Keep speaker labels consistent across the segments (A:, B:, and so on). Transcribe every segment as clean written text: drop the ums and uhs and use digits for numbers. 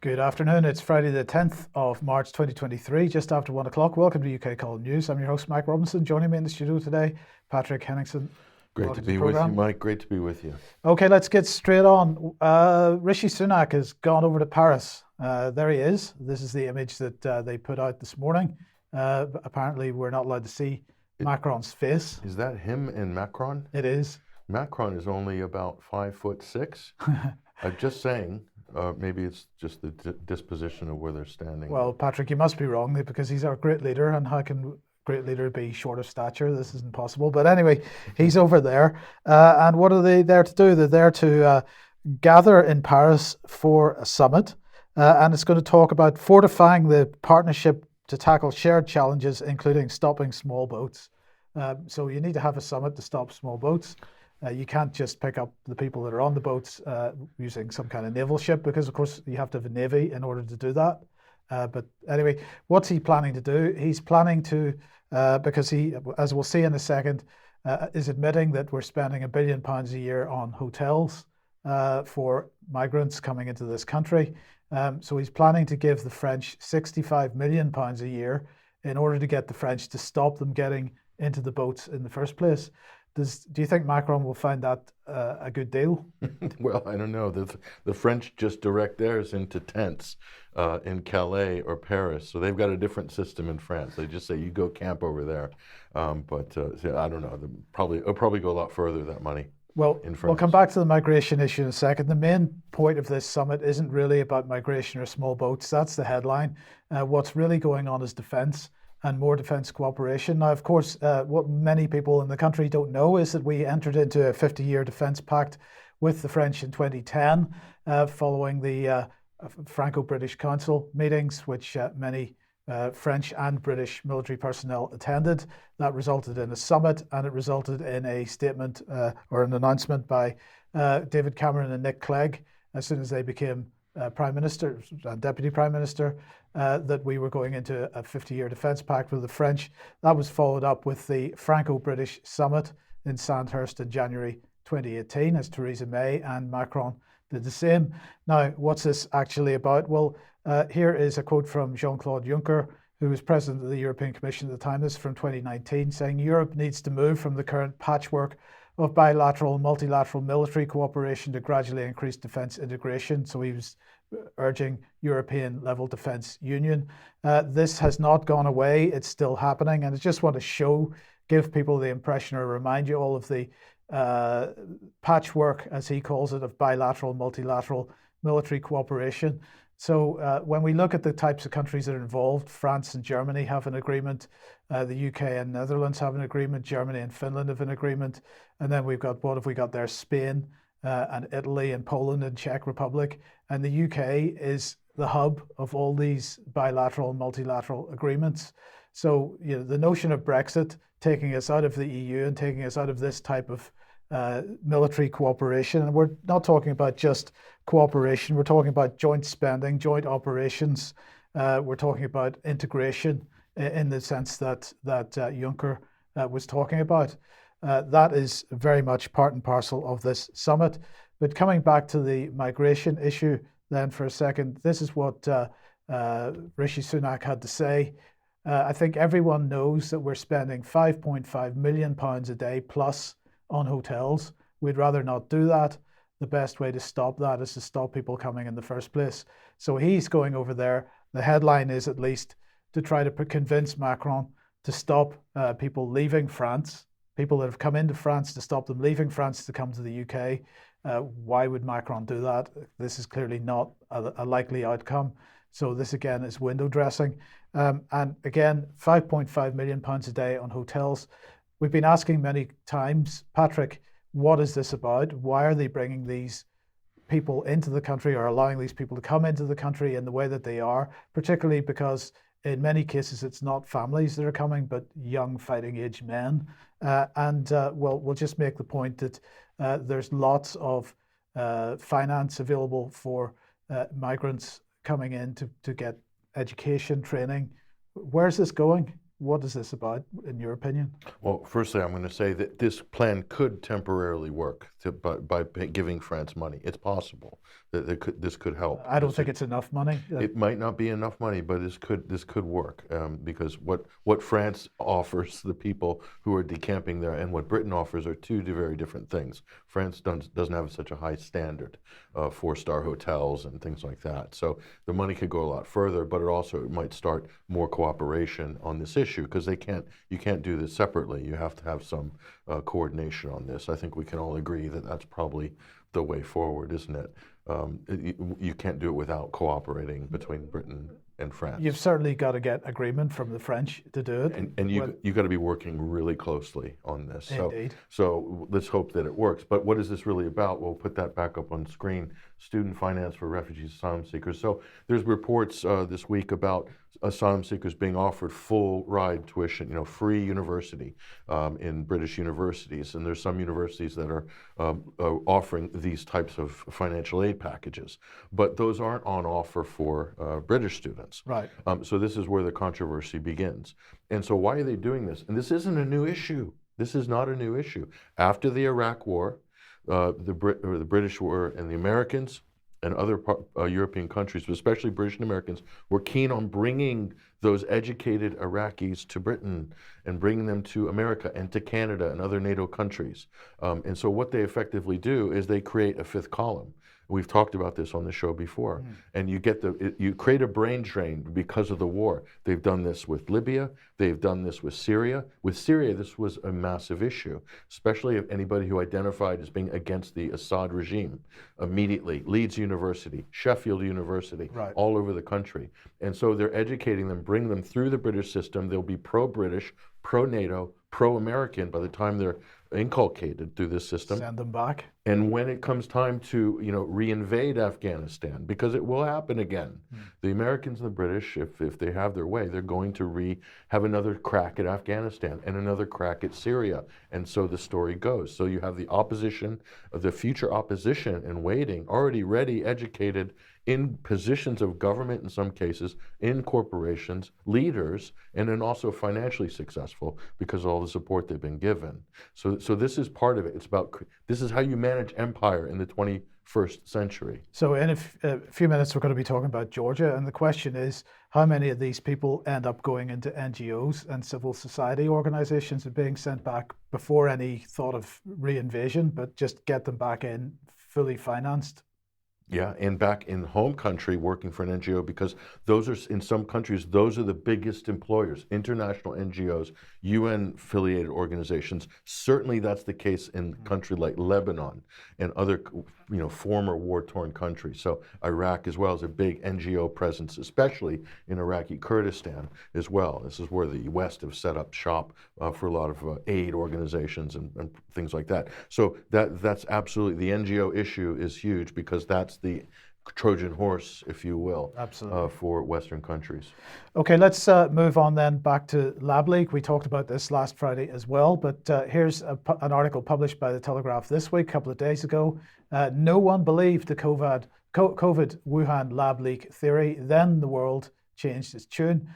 A: Good afternoon. It's Friday the 10th of March 2023, just after 1 o'clock. Welcome to UK Column News. I'm your host, Mike Robinson. Joining me in the studio today, Patrick Henningsen.
B: Great to be with you, Mike. Great to be with you.
A: Okay, let's get straight on. Rishi Sunak has gone over to Paris. There he is. This is the image that they put out this morning. Apparently, we're not allowed to see Macron's face.
B: Is that him and Macron?
A: It is.
B: Macron is only about 5'6". I'm just saying. Maybe it's just the disposition of where they're standing.
A: Well, Patrick, you must be wrong because he's our great leader, and how can great leader be short of stature? This isn't possible. But anyway, he's over there. And what are they there to do? They're there to gather in Paris for a summit, and it's going to talk about fortifying the partnership to tackle shared challenges, including stopping small boats. So you need to have a summit to stop small boats. You can't just pick up the people that are on the boats using some kind of naval ship, because of course you have to have a navy in order to do that. But anyway, what's he planning to do? He's planning to, because he, as we'll see in a second, is admitting that we're spending £1 billion a year on hotels for migrants coming into this country. So he's planning to give the French £65 million a year in order to get the French to stop them getting into the boats in the first place. Do you think Macron will find that a good deal?
B: Well, I don't know. The French just direct theirs into tents in Calais or Paris, so they've got a different system in France. They just say you go camp over there. But I don't know. It'll probably go a lot further, that money.
A: Well, we'll come back to the migration issue in a second. The main point of this summit isn't really about migration or small boats. That's the headline. What's really going on is defence and more defence cooperation. Now, of course, what many people in the country don't know is that we entered into a 50-year defence pact with the French in 2010, following the Franco-British Council meetings, which many French and British military personnel attended. That resulted in a summit, and it resulted in a statement or an announcement by David Cameron and Nick Clegg as soon as they became Prime Minister and Deputy Prime Minister, that we were going into a 50-year defence pact with the French. That was followed up with the Franco-British Summit in Sandhurst in January 2018, as Theresa May and Macron did the same. Now, what's this actually about? Well, here is a quote from Jean-Claude Juncker, who was President of the European Commission at the time. This is from 2019, saying Europe needs to move from the current patchwork of bilateral and multilateral military cooperation to gradually increase defence integration. So he was urging European level defence union. This has not gone away. It's still happening. And I just want to give people the impression, or remind you all of the patchwork, as he calls it, of bilateral, multilateral military cooperation. So when we look at the types of countries that are involved, France and Germany have an agreement, the UK and Netherlands have an agreement, Germany and Finland have an agreement, and then we've got, what have we got there? Spain and Italy and Poland and Czech Republic, and the UK is the hub of all these bilateral and multilateral agreements. So the notion of Brexit taking us out of the EU and taking us out of this type of military cooperation, and we're not talking about just cooperation, we're talking about joint spending, joint operations, we're talking about integration in the sense that Juncker was talking about. That is very much part and parcel of this summit. But coming back to the migration issue then for a second, this is what Rishi Sunak had to say. I think everyone knows that we're spending £5.5 million a day plus on hotels. We'd rather not do that. The best way to stop that is to stop people coming in the first place. So he's going over there. The headline is, at least, to try to convince Macron to stop people leaving France, people that have come into France, to stop them leaving France to come to the UK. Why would Macron do that? This is clearly not a likely outcome. So this again is window dressing. And again, £5.5 million a day on hotels. We've been asking many times, Patrick, what is this about? Why are they bringing these people into the country, or allowing these people to come into the country in the way that they are, particularly because in many cases it's not families that are coming, but young fighting age men. We'll just make the point that there's lots of finance available for migrants coming in to get education, training. Where's this going? What is this about, in your opinion?
B: Well, firstly, I'm going to say that this plan could temporarily work by giving France money. It's possible that this could help.
A: I don't think it's enough money.
B: It might not be enough money, but this could work because what France offers the people who are decamping there and what Britain offers are two very different things. France doesn't have such a high standard, 4-star hotels and things like that. So the money could go a lot further, but it might start more cooperation on this issue because you can't do this separately. You have to have some coordination on this. I think we can all agree that that's probably the way forward, isn't it? You can't do it without cooperating between Britain and France.
A: You've certainly got to get agreement from the French to do it.
B: And you got to be working really closely on this.
A: Indeed.
B: So let's hope that it works. But what is this really about? We'll put that back up on screen. Student finance for refugees, asylum seekers. So there's reports this week about asylum seekers being offered full ride tuition, free university in British universities. And there's some universities that are offering these types of financial aid packages. But those aren't on offer for British students.
A: Right.
B: So this is where the controversy begins. And so why are they doing this? And this isn't a new issue. This is not a new issue. After the Iraq War, the British were, and the Americans and other European countries, but especially British and Americans, were keen on bringing those educated Iraqis to Britain and bringing them to America and to Canada and other NATO countries. And so what they effectively do is they create a fifth column. We've talked about this on the show before. And you create a brain drain because of the war. They've done this with Libya. They've done this with Syria. With Syria, this was a massive issue, especially if anybody who identified as being against the Assad regime. Immediately, Leeds University, Sheffield University,
A: Right.
B: all over the country. And so they're educating them, bring them through the British system. They'll be pro-British, pro-NATO, pro-American by the time they're inculcated through this system.
A: Send them back.
B: And when it comes time to reinvade Afghanistan, because it will happen again, the Americans and the British, if they have their way, they're going to have another crack at Afghanistan and another crack at Syria. And so the story goes. So you have the opposition, the future opposition in waiting, already ready, educated, in positions of government in some cases, in corporations, leaders, and then also financially successful because of all the support they've been given. So this is part of it. This is how you manage empire in the 21st century.
A: So in a few minutes, we're going to be talking about Georgia. And the question is, how many of these people end up going into NGOs and civil society organizations and being sent back before any thought of reinvasion, but just get them back in fully financed?
B: Yeah, and back in home country working for an NGO, because those are, in some countries, those are the biggest employers, international NGOs, UN affiliated organizations. Certainly that's the case in a country like Lebanon and other former war-torn countries. So Iraq as well is a big NGO presence, especially in Iraqi Kurdistan as well. This is where the West have set up shop for a lot of aid organizations and things like that. So that's absolutely, the NGO issue is huge because that's the Trojan horse, if you will, for Western countries.
A: Okay, let's move on then back to Lab Leak. We talked about this last Friday as well, but here's an article published by the Telegraph this week, a couple of days ago. No one believed the COVID Wuhan lab leak theory. Then the world changed its tune.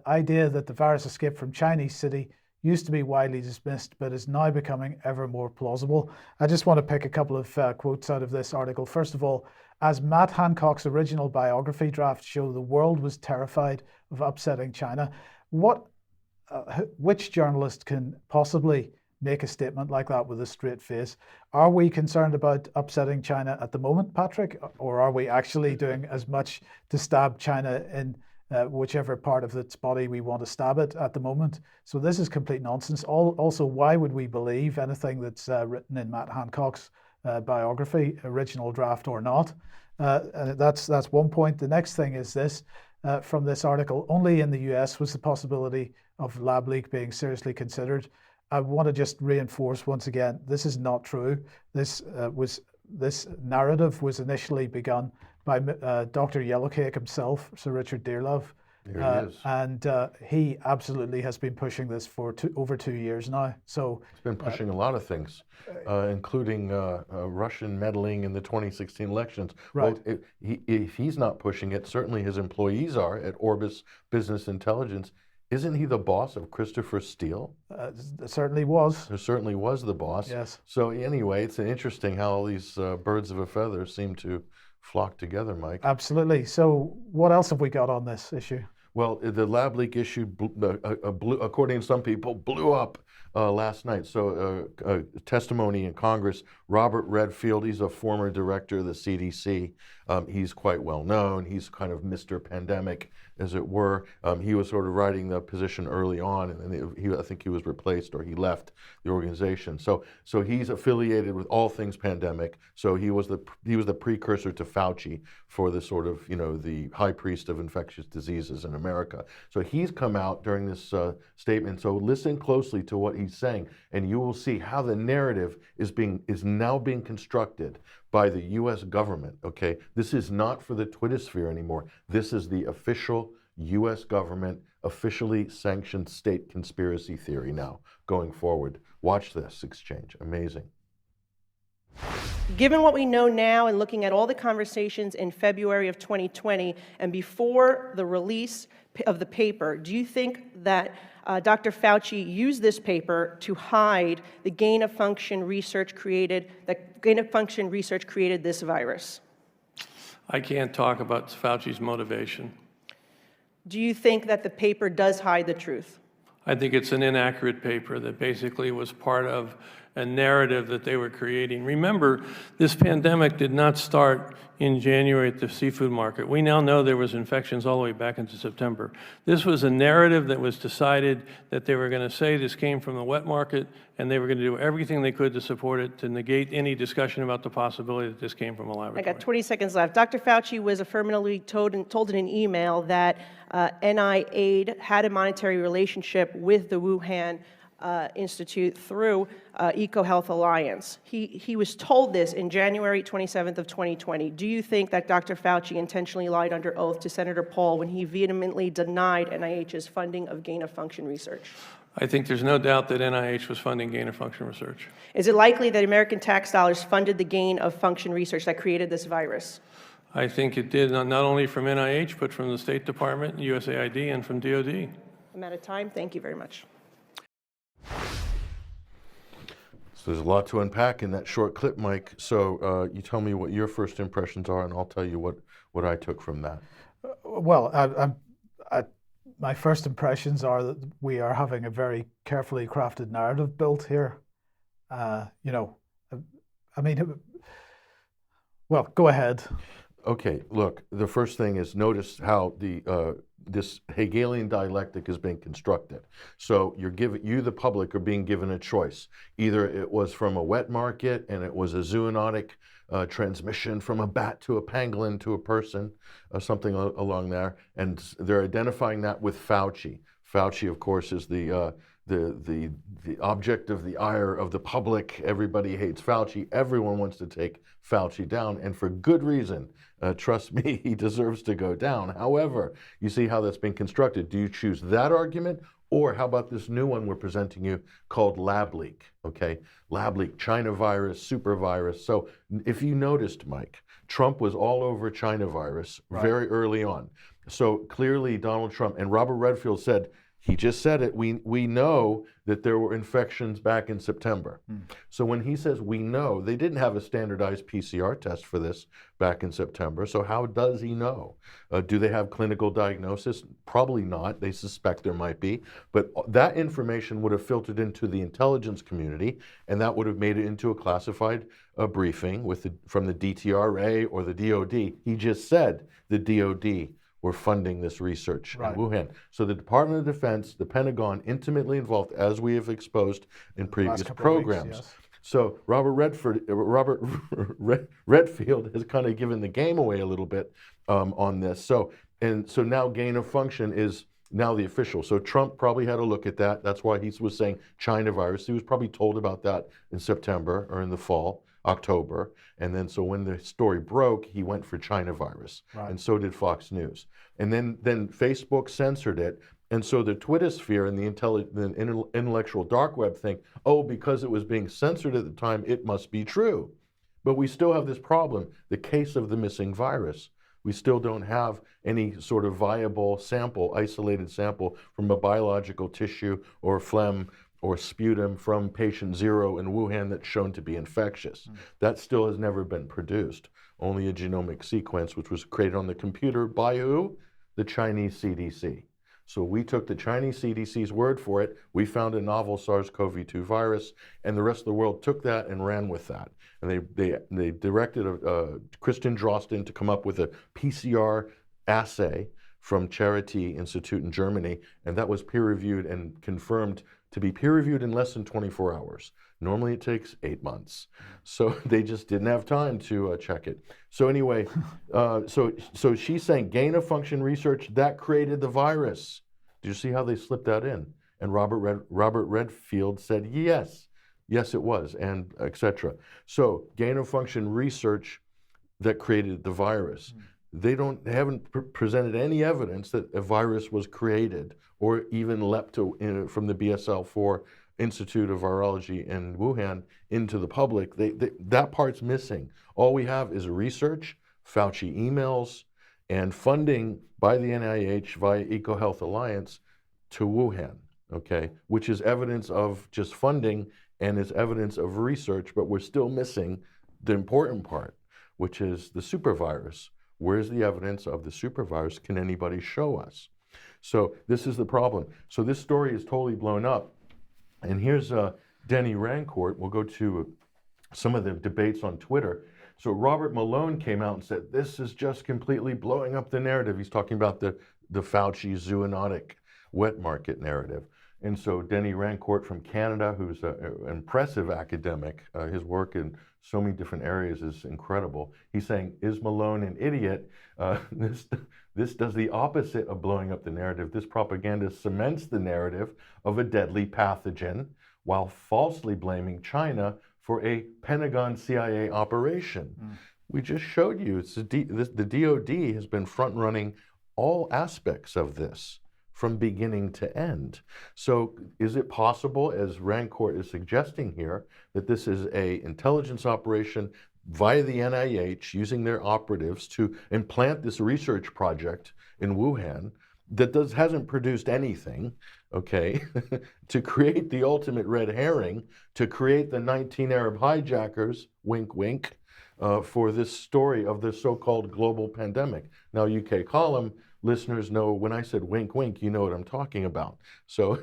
A: Idea that the virus escaped from Chinese city used to be widely dismissed, but is now becoming ever more plausible. I just want to pick a couple of quotes out of this article. First of all, as Matt Hancock's original biography draft show, the world was terrified of upsetting China. Which journalist can possibly make a statement like that with a straight face? Are we concerned about upsetting China at the moment, Patrick? Or are we actually doing as much to stab China in whichever part of its body we want to stab it at the moment? So this is complete nonsense. Also, why would we believe anything that's written in Matt Hancock's biography, original draft or not? That's one point. The next thing is this, from this article, only in the US was the possibility of lab leak being seriously considered. I want to just reinforce once again, this is not true. This narrative was initially begun by Dr. Yellowcake himself, Sir Richard Dearlove.
B: There he is.
A: And he absolutely has been pushing this for over 2 years now. So
B: he's been pushing a lot of things, including Russian meddling in the 2016 elections.
A: Right.
B: Well, if he's not pushing it, certainly his employees are at Orbis Business Intelligence. Isn't he the boss of Christopher Steele?
A: Certainly was.
B: There certainly was the boss.
A: Yes.
B: So anyway, it's interesting how all these birds of a feather seem to flock together, Mike.
A: Absolutely. So what else have we got on this issue?
B: Well, the lab leak issue, according to some people, blew up last night. So testimony in Congress, Robert Redfield, he's a former director of the CDC. He's quite well known. He's kind of Mr. Pandemic, as it were. He was sort of riding the position early on, and then I think he was replaced or he left the organization. So he's affiliated with all things pandemic. So he was the precursor to Fauci for the sort of, the high priest of infectious diseases in America. So he's come out during this statement. So listen closely to what he's saying, and you will see how the narrative is now being constructed by the U.S. government. Okay, this is not for the Twittersphere anymore. This is the official U.S. government, officially sanctioned state conspiracy theory now going forward. Watch this exchange. Amazing.
C: Given what we know now and looking at all the conversations in February of 2020 and before the release of the paper, do you think that Dr. Fauci used this paper to hide the gain-of-function research created this virus?
D: I can't talk about Fauci's motivation.
C: Do you think that the paper does hide the truth?
D: I think it's an inaccurate paper that basically was part of a narrative that they were creating. Remember, this pandemic did not start in January at the seafood market. We now know there was infections all the way back into September. This was a narrative that was decided that they were going to say this came from the wet market, and they were going to do everything they could to support it, to negate any discussion about the possibility that this came from a laboratory.
C: I got 20 seconds left. Dr. Fauci was affirmatively told in an email that NIH had a monetary relationship with the Wuhan Institute through EcoHealth Alliance. He was told this in January 27th of 2020. Do you think that Dr. Fauci intentionally lied under oath to Senator Paul when he vehemently denied NIH's funding of gain-of-function research?
D: I think there's no doubt that NIH was funding gain-of-function research.
C: Is it likely that American tax dollars funded the gain-of-function research that created this virus?
D: I think it did, not only from NIH, but from the State Department, USAID, and from DOD.
C: I'm out of time. Thank you very much.
B: So there's a lot to unpack in that short clip, Mike. So you tell me what your first impressions are, and I'll tell you what I took from that.
A: Well, my first impressions are that we are having a very carefully crafted narrative built here. Well, go ahead.
B: Okay, look, the first thing is notice how this Hegelian dialectic is being constructed. So you, the public, are being given a choice. Either it was from a wet market and it was a zoonotic transmission from a bat to a pangolin to a person, something along there, and they're identifying that with Fauci. Fauci, of course, is the object of the ire of the public. Everybody hates Fauci. Everyone wants to take Fauci down, and for good reason. Trust me, he deserves to go down. However, you see how that's been constructed. Do you choose that argument, or how about this new one we're presenting you called lab leak? Okay, lab leak, China virus, super virus. So if you noticed, Mike, Trump was all over China virus very early on. So clearly Donald Trump, and Robert Redfield said, he just said it, we know that there were infections back in September. So when he says we know, they didn't have a standardized PCR test for this back in September. So how does he know? Do they have clinical diagnosis? Probably not. They suspect there might be. But that information would have filtered into the intelligence community, and that would have made it into a classified briefing from the DTRA or the DOD. He just said the DOD were funding this research in Wuhan. So the Department of Defense, the Pentagon, intimately involved, as we have exposed in previous programs. Yes. So Robert Redfield has kind of given the game away a little bit on this. So now gain of function is now the official. So Trump probably had a look at that. That's why he was saying China virus. He was probably told about that in September or in the fall. October, and then so when the story broke, he went for China virus, and so did Fox News, and then Facebook censored it, and so the Twittersphere and the intellectual dark web think, oh, because it was being censored at the time, it must be true, but we still have this problem, the case of the missing virus. We still don't have any sort of viable sample, isolated sample from a biological tissue or phlegm or sputum from patient 0 in Wuhan that's shown to be infectious. That still has never been produced. Only a genomic sequence, which was created on the computer by who? The Chinese CDC. So we took the Chinese CDC's word for it. We found a novel SARS-CoV-2 virus, and the rest of the world took that and ran with that. And they directed Christian Drosten to come up with a PCR assay from Charité Institute in Germany, and that was peer-reviewed and confirmed to be peer-reviewed in less than 24 hours. Normally it takes 8 months. So they just didn't have time to check it. So anyway, so she's saying gain-of-function research, that created the virus. Do you see how they slipped that in? And Robert Redfield said, yes, it was, and etc. So gain-of-function research that created the virus. They haven't presented any evidence that a virus was created or even leapt from the BSL-4 Institute of Virology in Wuhan into the public. That part's missing. All we have is research, Fauci emails, and funding by the NIH via EcoHealth Alliance to Wuhan, okay, which is evidence of just funding and is evidence of research, but we're still missing the important part, which is the supervirus. Where's the evidence of the supervirus? Can anybody show us? So this is the problem. So this story is totally blown up. And here's Denny Rancourt. We'll go to some of the debates on Twitter. So Robert Malone came out and said, this is just completely blowing up the narrative. He's talking about the Fauci zoonotic wet market narrative. And so Denny Rancourt from Canada, who's an impressive academic, his work in so many different areas is incredible. He's saying, is Malone an idiot? This does the opposite of blowing up the narrative. This propaganda cements the narrative of a deadly pathogen while falsely blaming China for a Pentagon CIA operation. We just showed you, the DOD has been front-running all aspects of this from beginning to end. So is it possible, as Rancourt is suggesting here, that this is an intelligence operation via the NIH using their operatives to implant this research project in Wuhan that hasn't produced anything, okay, to create the ultimate red herring, to create the 19 Arab hijackers, wink, wink, for this story of the so-called global pandemic. Now, UK column listeners know when I said wink, wink, you know what I'm talking about. So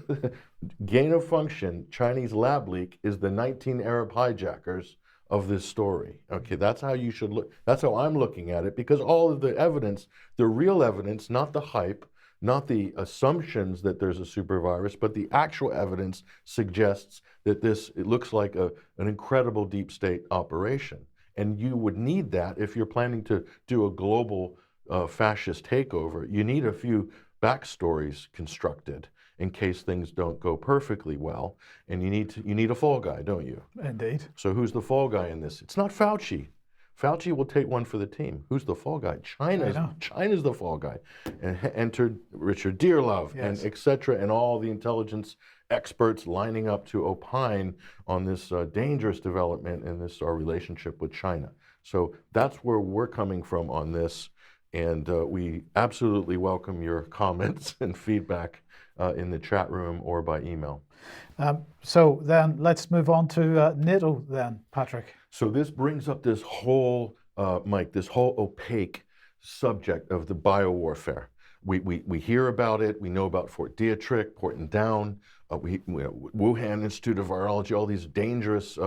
B: gain of function, Chinese lab leak is the 19 Arab hijackers of this story. Okay, that's how you should look. That's how I'm looking at it, because all of the evidence, the real evidence, not the hype, not the assumptions that there's a super virus, but the actual evidence suggests that it looks like an incredible deep state operation. And you would need that if you're planning to do a global fascist takeover. You need a few backstories constructed in case things don't go perfectly well, and you need a fall guy, don't you?
A: Indeed.
B: So who's the fall guy in this? It's not Fauci. Fauci will take one for the team. Who's the fall guy? China's the fall guy. And entered Richard Dearlove,
A: yes,
B: and et cetera, and all the intelligence experts lining up to opine on this dangerous development in our relationship with China. So that's where we're coming from on this. And we absolutely welcome your comments and feedback in the chat room or by email.
A: So then let's move on to NATO then, Patrick.
B: So this brings up this whole, Mike, this whole opaque subject of the biowarfare. We hear about it. We know about Fort Detrick, Porton Down, Wuhan Institute of Virology, all these dangerous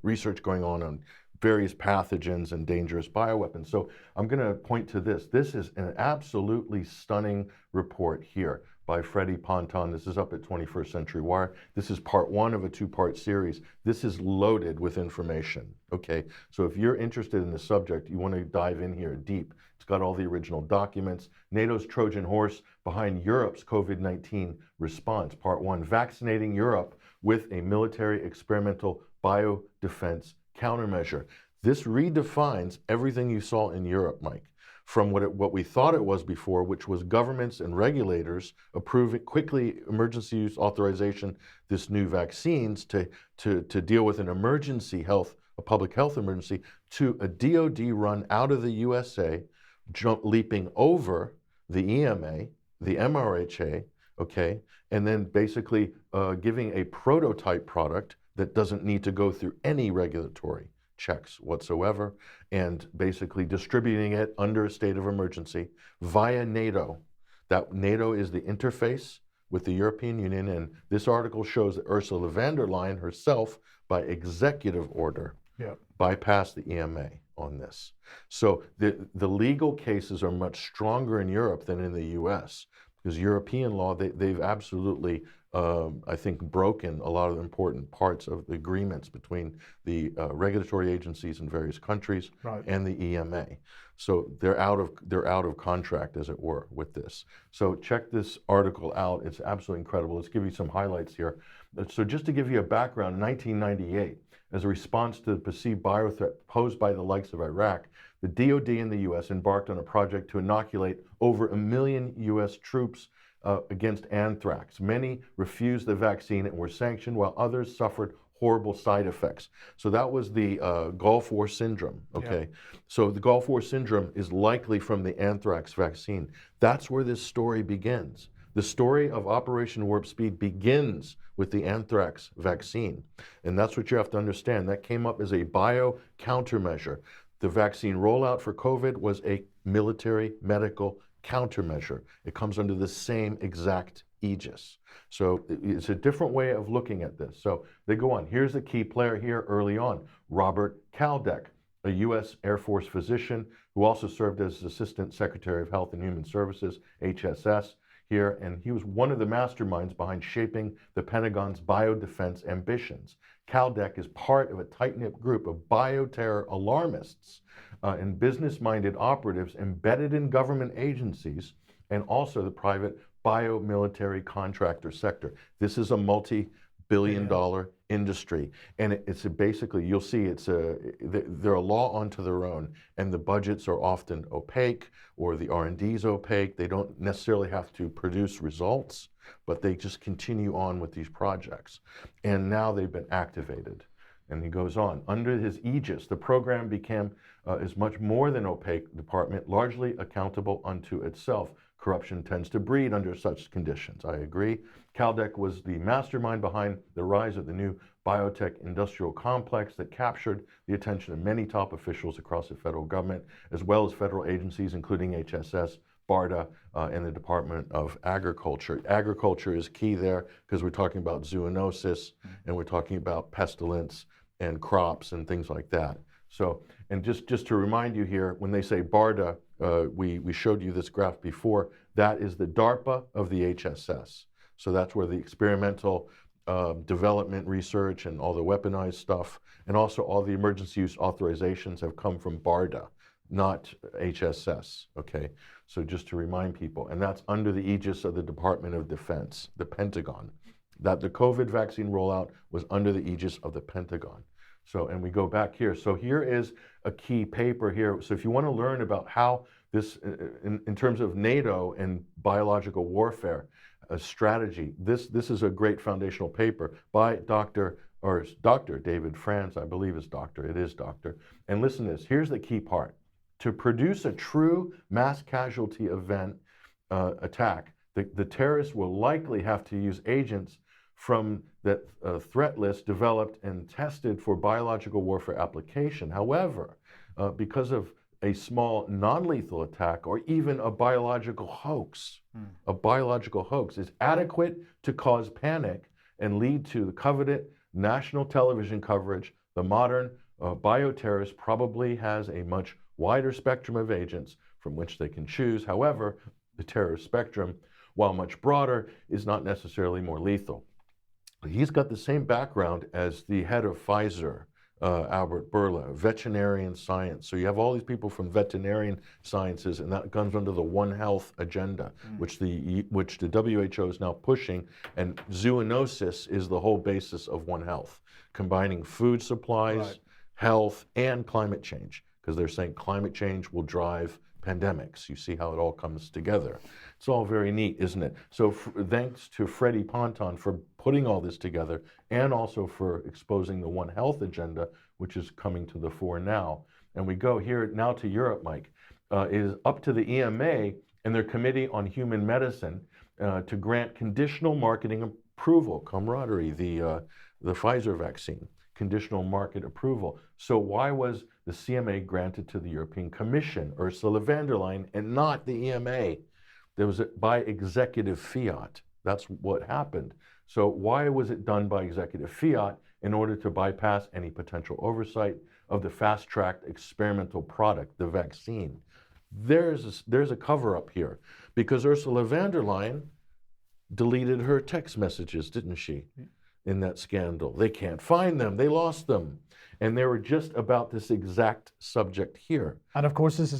B: research going on various pathogens and dangerous bioweapons. So I'm going to point to this. This is an absolutely stunning report here by Freddie Ponton. This is up at 21st Century Wire. This is part one of a two-part series. This is loaded with information, okay? So if you're interested in the subject, you want to dive in here deep. It's got all the original documents. NATO's Trojan horse behind Europe's COVID-19 response. Part one, vaccinating Europe with a military experimental biodefense countermeasure. This redefines everything you saw in Europe, Mike, from what we thought it was before, which was governments and regulators approving quickly emergency use authorization, this new vaccines to deal with an emergency a public health emergency, to a DOD run out of the USA leaping over the EMA, the MRHA, okay, and then basically giving a prototype product that doesn't need to go through any regulatory checks whatsoever, and basically distributing it under a state of emergency via NATO. That NATO is the interface with the European Union, and this article shows that Ursula von der Leyen herself, by executive order, bypassed the EMA on this. So the legal cases are much stronger in Europe than in the US, because European law, they've absolutely, I think, broken a lot of the important parts of the agreements between the regulatory agencies in various countries and the EMA. So they're out of contract, as it were, with this. So check this article out. It's absolutely incredible. Let's give you some highlights here. So just to give you a background, in 1998, as a response to the perceived biothreat posed by the likes of Iraq, the DoD in the US embarked on a project to inoculate over 1 million US troops against anthrax. Many refused the vaccine and were sanctioned, while others suffered horrible side effects. So that was the Gulf War syndrome, okay? So the Gulf War syndrome is likely from the anthrax vaccine. That's where this story begins. The story of Operation Warp Speed begins with the anthrax vaccine. And that's what you have to understand. That came up as a bio countermeasure. The vaccine rollout for COVID was a military medical countermeasure. It comes under the same exact aegis. So it's a different way of looking at this. So they go on. Here's the key player here early on, Robert Kaldek, a U.S. Air Force physician who also served as Assistant Secretary of Health and Human Services, HSS, here, and he was one of the masterminds behind shaping the Pentagon's biodefense ambitions. Kaldek is part of a tight-knit group of bioterror alarmists and business-minded operatives embedded in government agencies and also the private biomilitary contractor sector. This is a multi-billion-dollar industry, and it's basically, you'll see, they're a law unto their own, and the budgets are often opaque, or the R&D is opaque. They don't necessarily have to produce results, but they just continue on with these projects. And now they've been activated. And he goes on. Under his aegis, the program became is much more than opaque department, largely accountable unto itself. Corruption tends to breed under such conditions. I agree. Kaldek was the mastermind behind the rise of the new biotech industrial complex that captured the attention of many top officials across the federal government, as well as federal agencies, including HSS, BARDA, and the Department of Agriculture. Agriculture is key there because we're talking about zoonosis and we're talking about pestilence and crops and things like that. So, and just to remind you here, when they say BARDA, we showed you this graph before, that is the DARPA of the HSS. So that's where the experimental development research and all the weaponized stuff, and also all the emergency use authorizations have come from BARDA, not HSS, okay? So just to remind people, and that's under the aegis of the Department of Defense, the Pentagon. That the COVID vaccine rollout was under the aegis of the Pentagon. So, and we go back here. So here is a key paper here. So if you want to learn about how this, in terms of NATO and biological warfare strategy, this is a great foundational paper by Dr. David Franz, I believe is doctor. It is doctor. And listen to this. Here's the key part. To produce a true mass casualty event attack, the terrorists will likely have to use agents from that threat list developed and tested for biological warfare application. However, because of a small non-lethal attack or even a biological hoax is adequate to cause panic and lead to the coveted national television coverage, the modern bioterrorist probably has a much wider spectrum of agents from which they can choose. However, the terrorist spectrum, while much broader, is not necessarily more lethal. He's got the same background as the head of Pfizer, Albert Bourla, veterinarian science. So you have all these people from veterinarian sciences, and that comes under the One Health agenda, which the WHO is now pushing. And zoonosis is the whole basis of One Health, combining food supplies, health, and climate change, because they're saying climate change will drive pandemics. You see how it all comes together. It's all very neat, isn't it? So thanks to Freddie Ponton for putting all this together, and also for exposing the One Health agenda, which is coming to the fore now. And we go here now to Europe, Mike. is up to the EMA and their Committee on Human Medicine to grant conditional marketing approval, camaraderie, the Pfizer vaccine, conditional market approval. So why was the CMA granted to the European Commission, Ursula von der Leyen, and not the EMA? There was by executive fiat. That's what happened. So why was it done by executive fiat? In order to bypass any potential oversight of the fast-tracked experimental product, the vaccine. There's a cover-up here, because Ursula von der Leyen deleted her text messages, didn't she, in that scandal? They can't find them. They lost them. And they were just about this exact subject here.
A: And of course, this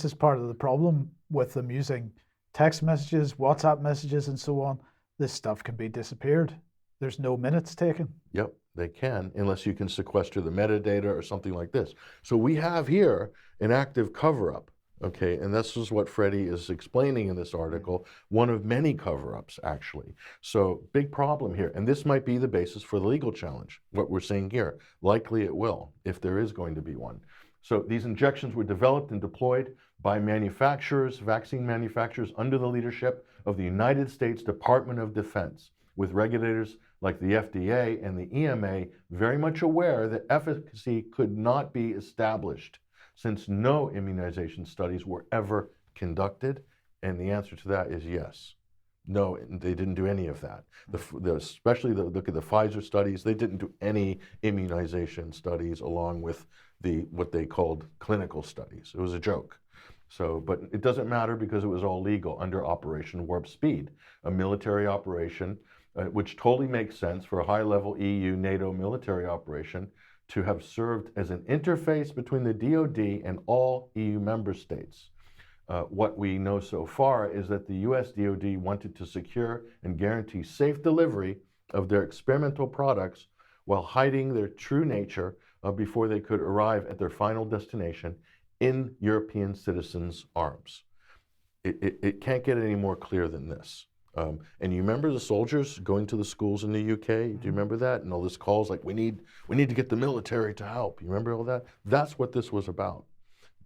A: is part of the problem with them using text messages, WhatsApp messages, and so on. This stuff can be disappeared. There's no minutes taken.
B: Yep, they can, unless you can sequester the metadata or something like this. So we have here an active cover-up, okay? And this is what Freddie is explaining in this article, one of many cover-ups, actually. So big problem here. And this might be the basis for the legal challenge, what we're seeing here. Likely it will, if there is going to be one. So these injections were developed and deployed by manufacturers, vaccine manufacturers, under the leadership of the United States Department of Defense, with regulators like the FDA and the EMA very much aware that efficacy could not be established since no immunization studies were ever conducted. And the answer to that is yes. No, they didn't do any of that. Especially look at the Pfizer studies, they didn't do any immunization studies along with what they called clinical studies. It was a joke. So, but it doesn't matter because it was all legal under Operation Warp Speed, a military operation which totally makes sense for a high-level EU, NATO military operation to have served as an interface between the DoD and all EU member states. What we know so far is that the US DoD wanted to secure and guarantee safe delivery of their experimental products while hiding their true nature before they could arrive at their final destination in European citizens' arms. It can't get any more clear than this. And you remember the soldiers going to the schools in the UK? Do you remember that? And all this calls like, we need to get the military to help. You remember all that? That's what this was about.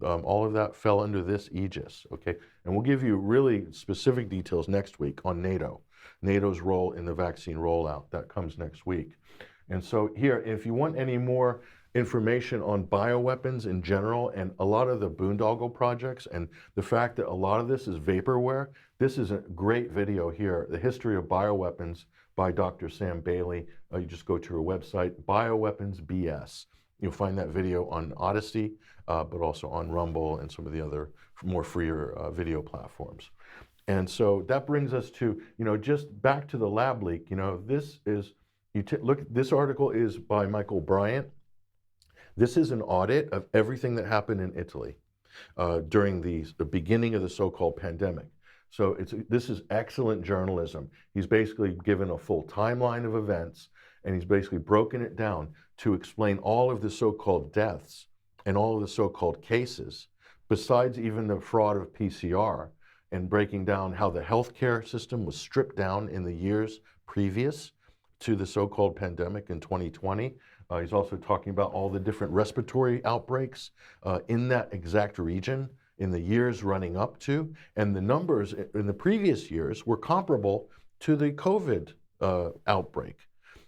B: All of that fell under this aegis, okay? And we'll give you really specific details next week on NATO, NATO's role in the vaccine rollout. That comes next week. And so here, if you want any more information on bioweapons in general and a lot of the boondoggle projects and the fact that a lot of this is vaporware, this is a great video here, The History of Bioweapons by Dr. Sam Bailey. You just go to her website, Bioweapons BS. You'll find that video on Odyssey, but also on Rumble and some of the other more freer video platforms. And so that brings us to, just back to the lab leak. This is, look, this article is by Michael Bryant. This is an audit of everything that happened in Italy during the beginning of the so-called pandemic. So this is excellent journalism. He's basically given a full timeline of events, and he's basically broken it down to explain all of the so-called deaths and all of the so-called cases, besides even the fraud of PCR, and breaking down how the healthcare system was stripped down in the years previous to the so-called pandemic in 2020. He's also talking about all the different respiratory outbreaks in that exact region in the years running up to, and the numbers in the previous years were comparable to the COVID outbreak.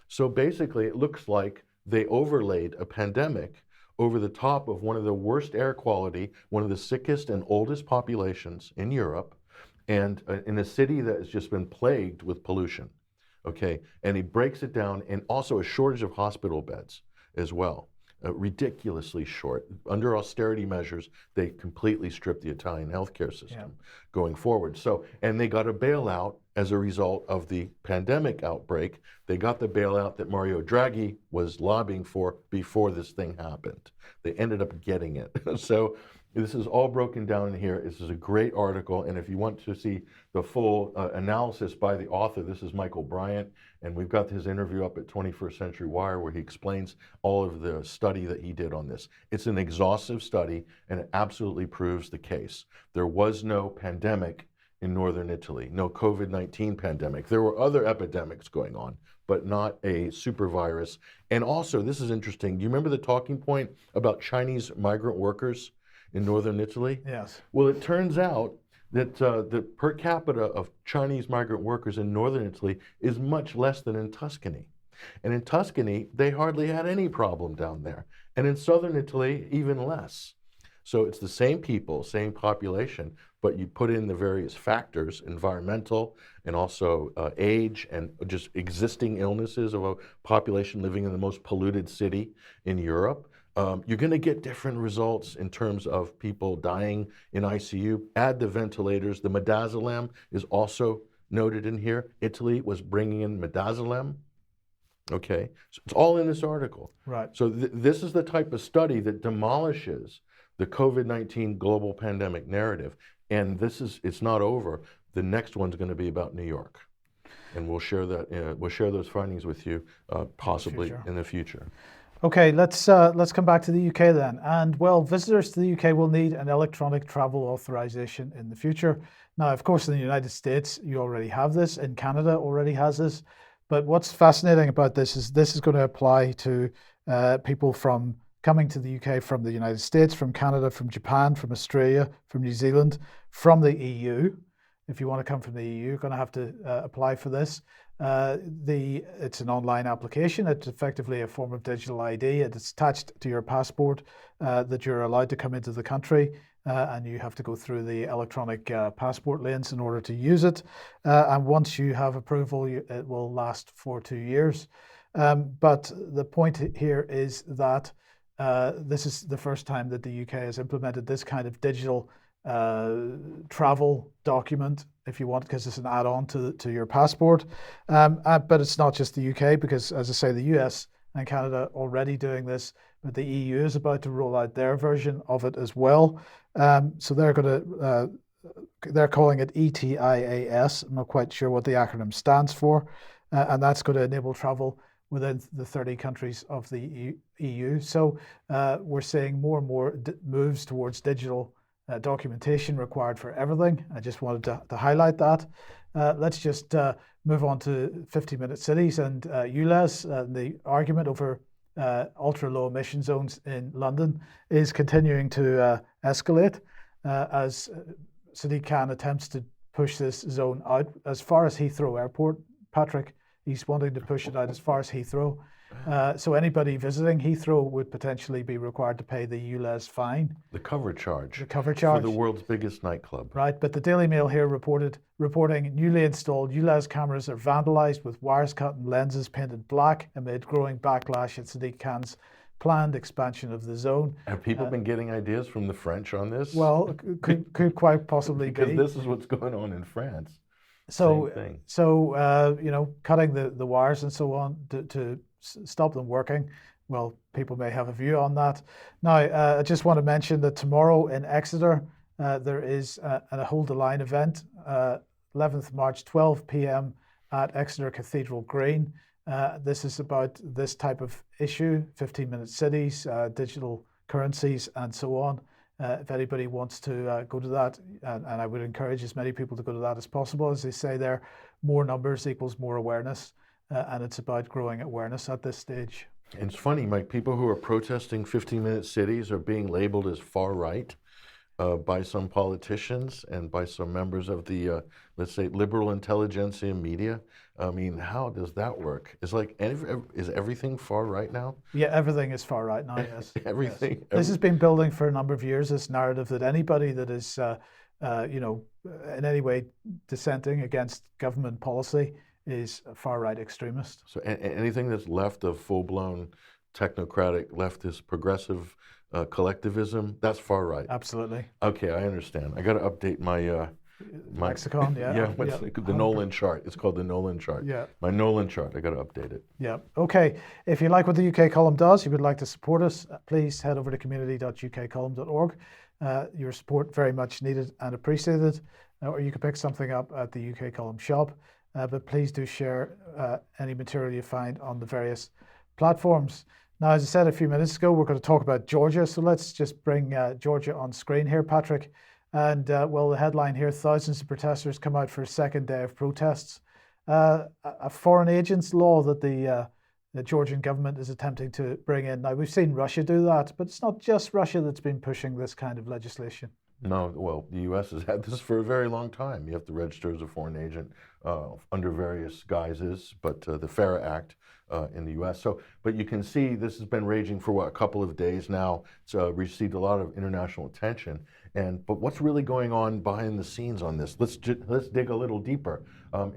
B: So basically, it looks like they overlaid a pandemic over the top of one of the worst air quality, one of the sickest and oldest populations in Europe, and in a city that has just been plagued with pollution. Okay, and he breaks it down, and also a shortage of hospital beds as well, ridiculously short. Under austerity measures, they completely stripped the Italian healthcare system going forward. So, and they got a bailout as a result of the pandemic outbreak. They got the bailout that Mario Draghi was lobbying for before this thing happened. They ended up getting it. So this is all broken down in here. This is a great article, and if you want to see the full analysis by the author, this is Michael Bryant, and we've got his interview up at 21st Century Wire where he explains all of the study that he did on this. It's an exhaustive study, and it absolutely proves the case. There was no pandemic in northern Italy, no COVID-19 pandemic. There were other epidemics going on, but not a super virus. And also, this is interesting, do you remember the talking point about Chinese migrant workers in northern Italy?
A: Yes.
B: Well, it turns out that the per capita of Chinese migrant workers in northern Italy is much less than in Tuscany. And in Tuscany, they hardly had any problem down there. And in southern Italy, even less. So it's the same people, same population, but you put in the various factors, environmental and also age and just existing illnesses of a population living in the most polluted city in Europe. You're going to get different results in terms of people dying in ICU. Add the ventilators. The midazolam is also noted in here. Italy was bringing in midazolam. Okay, so it's all in this article.
A: Right.
B: So this is the type of study that demolishes the COVID-19 global pandemic narrative. And it's not over. The next one's going to be about New York. And we'll share that. We'll share those findings with you possibly in the future.
A: Okay, let's come back to the UK then. And well, visitors to the UK will need an electronic travel authorization in the future. Now, of course, in the United States, you already have this. In Canada, already has this. But what's fascinating about this is going to apply to people from coming to the UK from the United States, from Canada, from Japan, from Australia, from New Zealand, from the EU. If you want to come from the EU, you're going to have to apply for this. It's an online application. It's effectively a form of digital ID. It's attached to your passport that you're allowed to come into the country, and you have to go through the electronic passport lanes in order to use it. And once you have approval, it will last for 2 years. But the point here is that this is the first time that the UK has implemented this kind of digital travel document, if you want, because it's an add-on to your passport. But it's not just the UK, because, as I say, the US and Canada are already doing this, but the EU is about to roll out their version of it as well. So they're calling it ETIAS. I'm not quite sure what the acronym stands for, and that's going to enable travel within the 30 countries of the EU. So we're seeing more and more moves towards digital documentation required for everything. I just wanted to highlight that. Let's just move on to 50-minute cities and ULEZ. The argument over ultra-low emission zones in London is continuing to escalate as Sadiq Khan attempts to push this zone out as far as Heathrow Airport. Patrick, he's wanting to push it out as far as Heathrow. So anybody visiting Heathrow would potentially be required to pay the ULEZ fine.
B: The cover charge.
A: The cover charge.
B: For the world's biggest nightclub.
A: Right, but the Daily Mail here reporting newly installed ULEZ cameras are vandalized with wires cut and lenses painted black amid growing backlash at Sadiq Khan's planned expansion of the zone.
B: Have people been getting ideas from the French on this?
A: Well, could quite possibly
B: because
A: be.
B: This is what's going on in France.
A: So,
B: Same thing.
A: So cutting the wires and so on to stop them working. Well, people may have a view on that. Now, I just want to mention that tomorrow in Exeter, there is a Hold the Line event, 11th March, 12 p.m. at Exeter Cathedral Green. This is about this type of issue, 15-minute cities, digital currencies, and so on. If anybody wants to go to that, and I would encourage as many people to go to that as possible. As they say there, more numbers equals more awareness, and it's about growing awareness at this stage.
B: It's funny, Mike, people who are protesting 15-minute cities are being labeled as far right by some politicians and by some members of the, let's say, liberal intelligentsia media. I mean, how does that work? Is everything far right now?
A: Yeah, everything is far right now, yes.
B: Everything.
A: Yes. This has been building for a number of years, this narrative that anybody that is, in any way dissenting against government policy is a far right extremist.
B: So anything that's left of full-blown technocratic, leftist, progressive collectivism, that's far right.
A: Absolutely.
B: Okay, I understand. I got to update my
A: lexicon, yeah.
B: Yeah, the Nolan chart. It's called the Nolan chart.
A: Yeah.
B: My Nolan chart. I got to update it.
A: Yeah. Okay. If you like what the UK Column does, you would like to support us, please head over to community.ukcolumn.org. Your support very much needed and appreciated. Or you can pick something up at the UK Column shop. But please do share any material you find on the various platforms. Now, as I said a few minutes ago, we're going to talk about Georgia. So let's just bring Georgia on screen here, Patrick. And well, the headline here, thousands of protesters come out for a second day of protests. A foreign agents law that the the Georgian government is attempting to bring in. Now, we've seen Russia do that, but it's not just Russia that's been pushing this kind of legislation.
B: No, well, the U.S. has had this for a very long time. You have to register as a foreign agent under various guises, but the FARA Act in the U.S. So, but you can see this has been raging for what, a couple of days now. It's received a lot of international attention. But what's really going on behind the scenes on this? Let's dig a little deeper.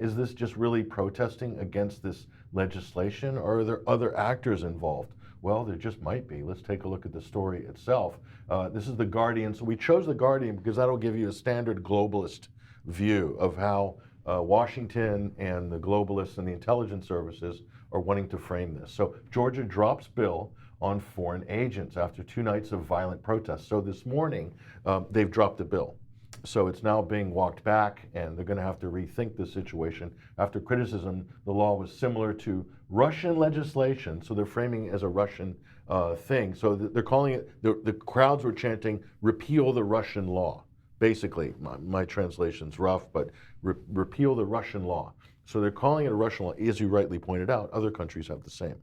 B: Is this just really protesting against this legislation, or are there other actors involved? Well, there just might be. Let's take a look at the story itself. This is The Guardian. So we chose The Guardian because that'll give you a standard globalist view of how Washington and the globalists and the intelligence services are wanting to frame this. So Georgia drops bill on foreign agents after 2 nights of violent protests. So this morning, they've dropped the bill. So it's now being walked back, and they're going to have to rethink the situation. After criticism, the law was similar to Russian legislation, so they're framing it as a Russian thing. So they're calling it, the crowds were chanting, repeal the Russian law. Basically, my translation's rough, but repeal the Russian law. So they're calling it a Russian law. As you rightly pointed out, other countries have the same.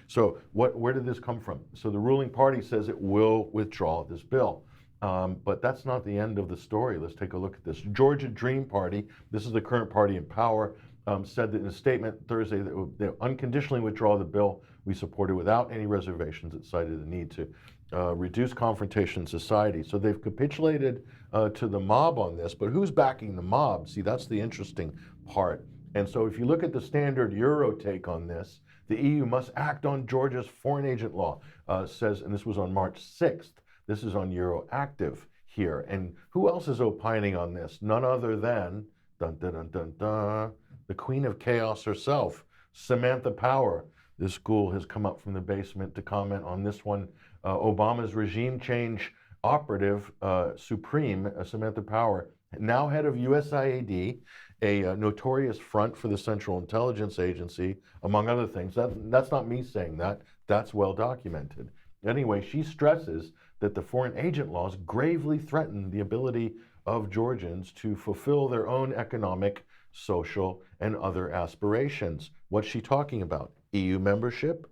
B: So where did this come from? So the ruling party says it will withdraw this bill. But that's not the end of the story. Let's take a look at this. Georgia Dream Party, this is the current party in power, said that in a statement Thursday that they unconditionally withdraw the bill. We support it without any reservations. It cited the need to reduce confrontation in society. So they've capitulated to the mob on this, but who's backing the mob? See, that's the interesting part. And so if you look at the standard Euro take on this, the EU must act on Georgia's foreign agent law, says, and this was on March 6th. This is on Euroactive here. And who else is opining on this? None other than, dun, dun, dun, dun, dun, the Queen of Chaos herself, Samantha Power. This ghoul has come up from the basement to comment on this one. Obama's regime change operative, Supreme, Samantha Power, now head of USAID, a notorious front for the Central Intelligence Agency, among other things. That's not me saying that. That's well documented. Anyway, she stresses that the foreign agent laws gravely threaten the ability of Georgians to fulfill their own economic, social, and other aspirations. What's she talking about? EU membership?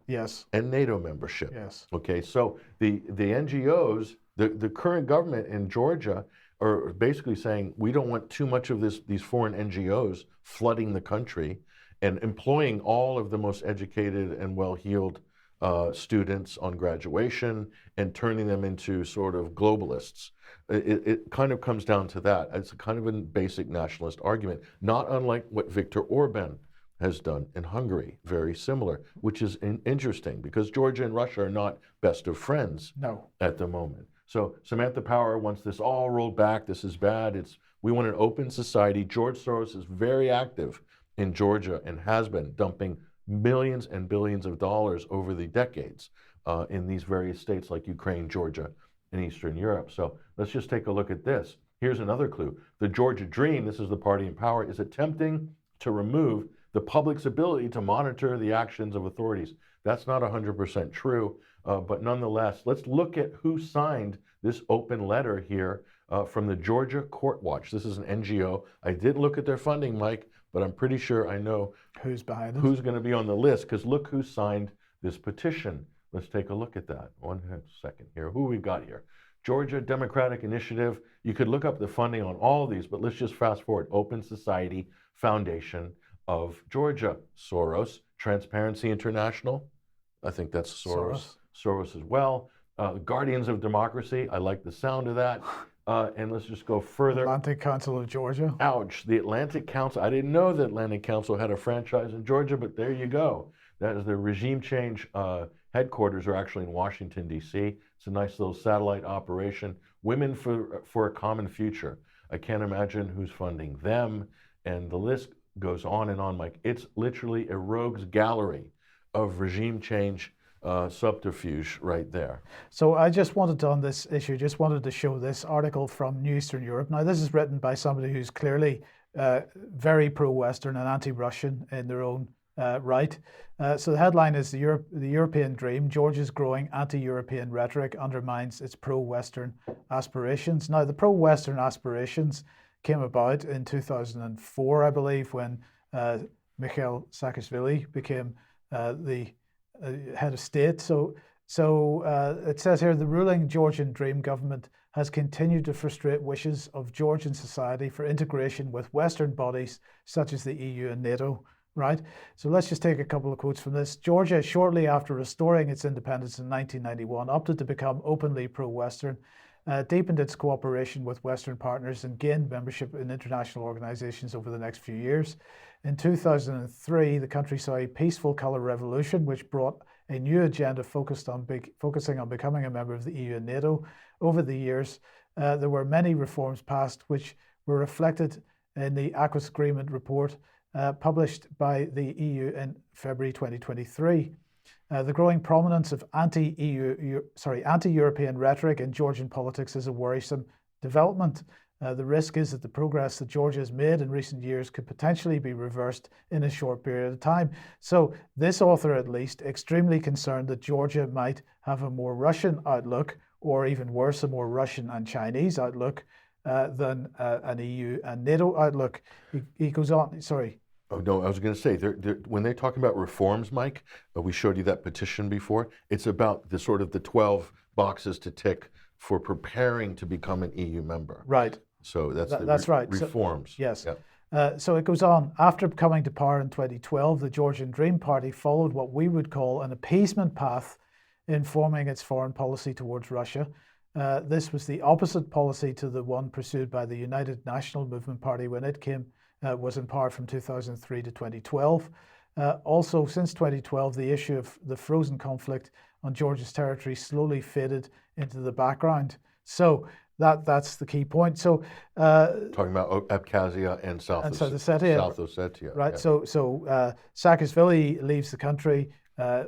A: Yes.
B: And NATO membership.
A: Yes.
B: Okay, so the NGOs, the current government in Georgia are basically saying we don't want too much of these foreign NGOs flooding the country and employing all of the most educated and well-heeled students on graduation and turning them into sort of globalists. It kind of comes down to that. It's a kind of a basic nationalist argument, not unlike what Viktor Orban has done in Hungary, very similar, which is interesting because Georgia and Russia are not best of friends at the moment. So Samantha Power wants this all rolled back. This is bad. We want an open society. George Soros is very active in Georgia and has been dumping millions and billions of dollars over the decades in these various states like Ukraine, Georgia, and Eastern Europe. So let's just take a look at this. Here's another clue. The Georgia Dream, this is the party in power, is attempting to remove the public's ability to monitor the actions of authorities. That's not 100% true, but nonetheless, let's look at who signed this open letter here from the Georgia Court Watch. This is an NGO. I did look at their funding, Mike, but I'm pretty sure I know
A: who's behind it,
B: who's going to be on the list, because look who signed this petition. Let's take a look at that. 1 second here. Who we got here? Georgia Democratic Initiative. You could look up the funding on all of these, but let's just fast forward. Open Society Foundation of Georgia. Soros. Transparency International. I think that's Soros. Soros as well. Guardians of Democracy. I like the sound of that. And let's just go further.
A: Atlantic Council of Georgia.
B: Ouch. The Atlantic Council. I didn't know the Atlantic Council had a franchise in Georgia, but there you go. That is the regime change headquarters are actually in Washington, D.C. It's a nice little satellite operation. Women for a Common Future. I can't imagine who's funding them. And the list goes on and on, Mike. It's literally a rogues gallery of regime change subterfuge right there.
A: So I just wanted to, on this issue, just wanted to show this article from New Eastern Europe. Now, this is written by somebody who's clearly very pro-Western and anti-Russian in their own right. So the headline is the European Dream, Georgia's growing anti-European rhetoric undermines its pro-Western aspirations. Now, the pro-Western aspirations came about in 2004, I believe, when Mikhail Saakashvili became the head of state. So it says here the ruling Georgian Dream government has continued to frustrate wishes of Georgian society for integration with Western bodies such as the EU and NATO. Right? So let's just take a couple of quotes from this. Georgia, shortly after restoring its independence in 1991, opted to become openly pro-Western, deepened its cooperation with Western partners, and gained membership in international organizations over the next few years. In 2003, the country saw a peaceful color revolution, which brought a new agenda focusing on becoming a member of the EU and NATO. Over the years, there were many reforms passed, which were reflected in the Aquis Agreement report, published by the EU in February 2023. The growing prominence of anti-European rhetoric in Georgian politics is a worrisome development. The risk is that the progress that Georgia has made in recent years could potentially be reversed in a short period of time. So this author, at least, extremely concerned that Georgia might have a more Russian outlook, or even worse, a more Russian and Chinese outlook than an EU and NATO outlook. He goes on, sorry.
B: Oh, no, I was going to say, when they're talking about reforms, Mike, we showed you that petition before. It's about the sort of the 12 boxes to tick for preparing to become an EU member.
A: Right.
B: So
A: that's right.
B: Reforms.
A: So, yes.
B: Yep.
A: So it goes on. After coming to power in 2012, the Georgian Dream Party followed what we would call an appeasement path in forming its foreign policy towards Russia. This was the opposite policy to the one pursued by the United National Movement Party when it was in power from 2003 to 2012. Also, since 2012, the issue of the frozen conflict on Georgia's territory slowly faded into the background. So that's the key point. So
B: talking about Abkhazia and South Ossetia.
A: Right.
B: Yeah.
A: So Saakashvili leaves the country.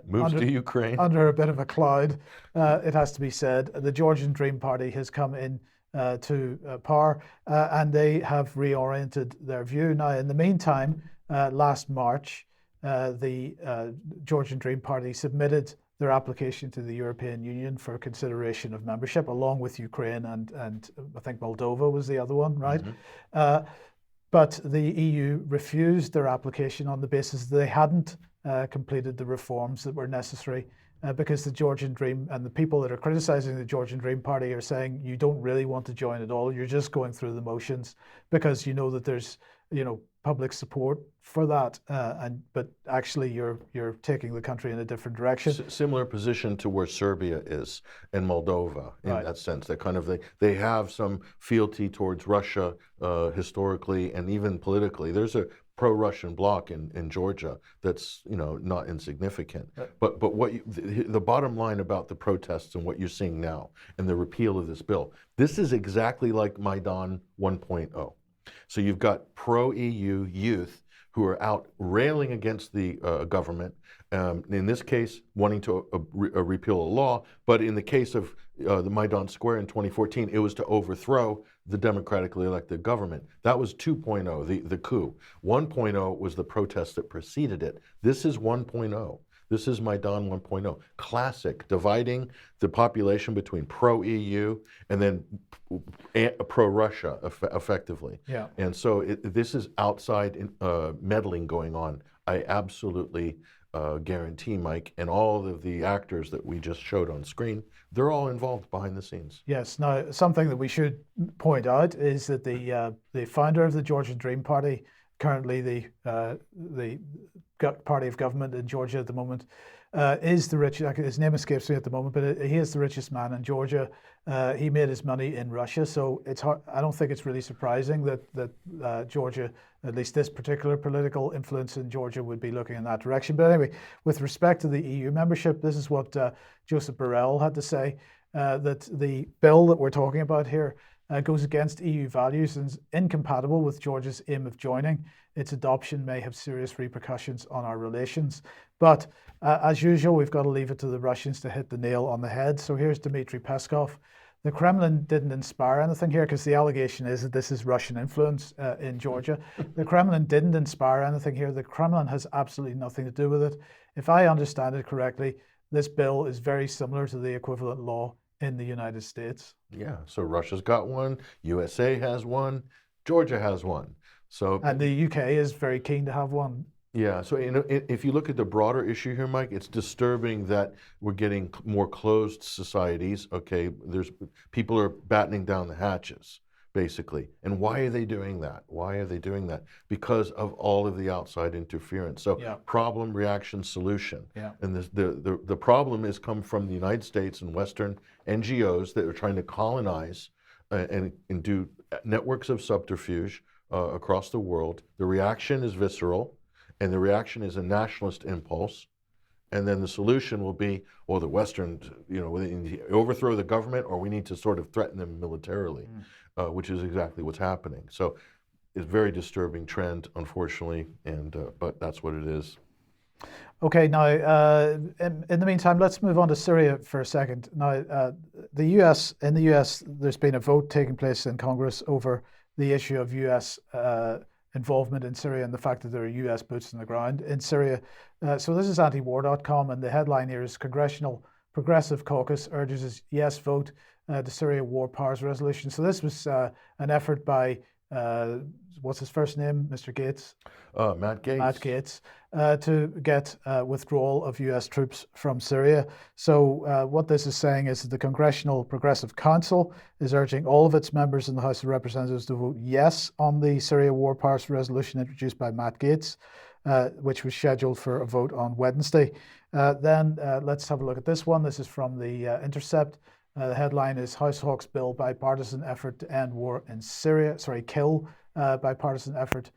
B: Moves to Ukraine.
A: Under a bit of a cloud, it has to be said. The Georgian Dream Party has come in to power, and they have reoriented their view. Now, in the meantime, last March, the Georgian Dream Party submitted their application to the European Union for consideration of membership, along with Ukraine and I think Moldova was the other one, right? Mm-hmm. But the EU refused their application on the basis that they hadn't completed the reforms that were necessary. Because the Georgian Dream and the people that are criticizing the Georgian Dream Party are saying you don't really want to join at all. You're just going through the motions because you know that there's public support for that, but actually you're taking the country in a different direction.
B: Similar position to where Serbia is and Moldova in that sense. That kind of they have some fealty towards Russia historically and even politically. There's a pro-Russian bloc in Georgia that's not insignificant. But what the bottom line about the protests and what you're seeing now and the repeal of this bill, this is exactly like Maidan 1.0. So you've got pro-EU youth who are out railing against the government, in this case wanting to repeal a law, but in the case of the Maidan Square in 2014, it was to overthrow the democratically elected government. That was 2.0, the coup. 1.0 was the protest that preceded it. This is 1.0. This is Maidan 1.0. Classic, dividing the population between pro-EU and then pro-Russia effectively.
A: Yeah.
B: And so this is outside meddling going on. I absolutely guarantee, Mike, and all of the actors that we just showed on screen, they're all involved behind the scenes.
A: Yes. Now, something that we should point out is that the founder of the Georgian Dream Party, currently the party of government in Georgia at the moment, is the richest. His name escapes me at the moment, but he is the richest man in Georgia. He made his money in Russia, so it's hard. I don't think it's really surprising that Georgia, at least this particular political influence in Georgia, would be looking in that direction. But anyway, with respect to the EU membership, this is what Joseph Borrell had to say, that the bill that we're talking about here goes against EU values and is incompatible with Georgia's aim of joining. Its adoption may have serious repercussions on our relations. But as usual, we've got to leave it to the Russians to hit the nail on the head. So here's Dmitry Peskov. The Kremlin didn't inspire anything here, because the allegation is that this is Russian influence in Georgia. The Kremlin didn't inspire anything here. The Kremlin has absolutely nothing to do with it. If I understand it correctly, this bill is very similar to the equivalent law in the United States.
B: Yeah, so Russia's got one, USA has one, Georgia has one. So
A: and the UK is very keen to have one.
B: Yeah, so if you look at the broader issue here, Mike, it's disturbing that we're getting more closed societies. Okay, there's people are battening down the hatches, basically. And why are they doing that? Why are they doing that? Because of all of the outside interference. So
A: Yeah.
B: problem, reaction, solution.
A: Yeah.
B: And the problem has come from the United States and Western NGOs that are trying to colonize and do networks of subterfuge across the world. The reaction is visceral. And the reaction is a nationalist impulse, and then the solution will be, well, the Western, overthrow the government, or we need to sort of threaten them militarily, which is exactly what's happening. So it's a very disturbing trend, unfortunately, but that's what it is.
A: Okay, now, in the meantime, let's move on to Syria for a second. Now, in the US, there's been a vote taking place in Congress over the issue of US involvement in Syria and the fact that there are US boots on the ground in Syria. So this is antiwar.com, and the headline here is Congressional Progressive Caucus urges yes vote to Syria War Powers Resolution. So this was an effort by, what's his first name, Mr. Gates?
B: Matt Gaetz.
A: Matt Gaetz, to get withdrawal of US troops from Syria. So what this is saying is that the Congressional Progressive Council is urging all of its members in the House of Representatives to vote yes on the Syria War Powers Resolution introduced by Matt Gaetz, which was scheduled for a vote on Wednesday. Then let's have a look at this one. This is from the Intercept. The headline is House Hawks Bill Bipartisan Effort to End War in Syria. Kill bipartisan effort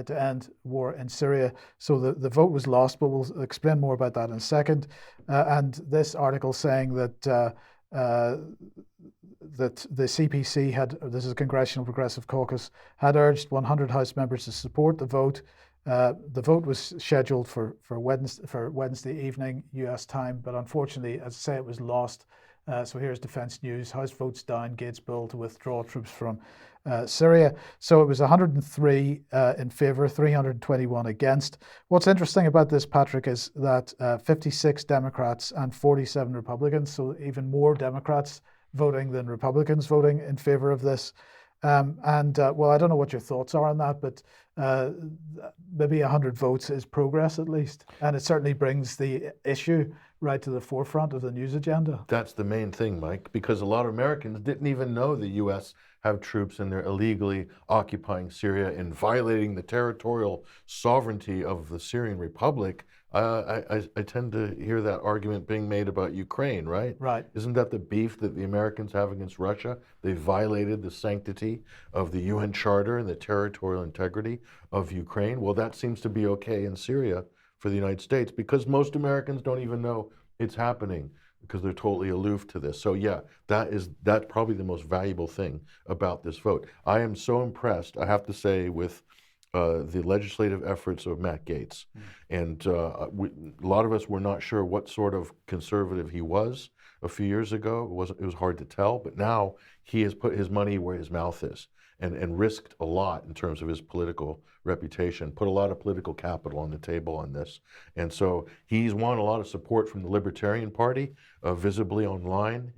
A: to end war in Syria. So the vote was lost, but we'll explain more about that in a second. And this article saying that that the CPC this is a Congressional Progressive Caucus, had urged 100 House members to support the vote. The vote was scheduled for Wednesday evening US time, but unfortunately, as I say, it was lost. So here's Defense News. House votes down Gates' bill to withdraw troops from Syria. So it was 103 in favour, 321 against. What's interesting about this, Patrick, is that 56 Democrats and 47 Republicans, so even more Democrats voting than Republicans voting in favour of this. Well, I don't know what your thoughts are on that, but maybe 100 votes is progress at least. And it certainly brings the issue right to the forefront of the news agenda.
B: That's the main thing, Mike, because a lot of Americans didn't even know the U.S. have troops and they're illegally occupying Syria and violating the territorial sovereignty of the Syrian Republic. I tend to hear that argument being made about Ukraine, right?
A: Right.
B: Isn't that the beef that the Americans have against Russia? They violated the sanctity of the UN Charter and the territorial integrity of Ukraine. Well, that seems to be okay in Syria for the United States because most Americans don't even know it's happening because they're totally aloof to this. So yeah, that's probably the most valuable thing about this vote. I am so impressed, I have to say, with the legislative efforts of Matt Gaetz. And a lot of us were not sure what sort of conservative he was a few years ago. It was hard to tell, but now he has put his money where his mouth is and risked a lot in terms of his political reputation, put a lot of political capital on the table on this. And so he's won a lot of support from the Libertarian Party, visibly online,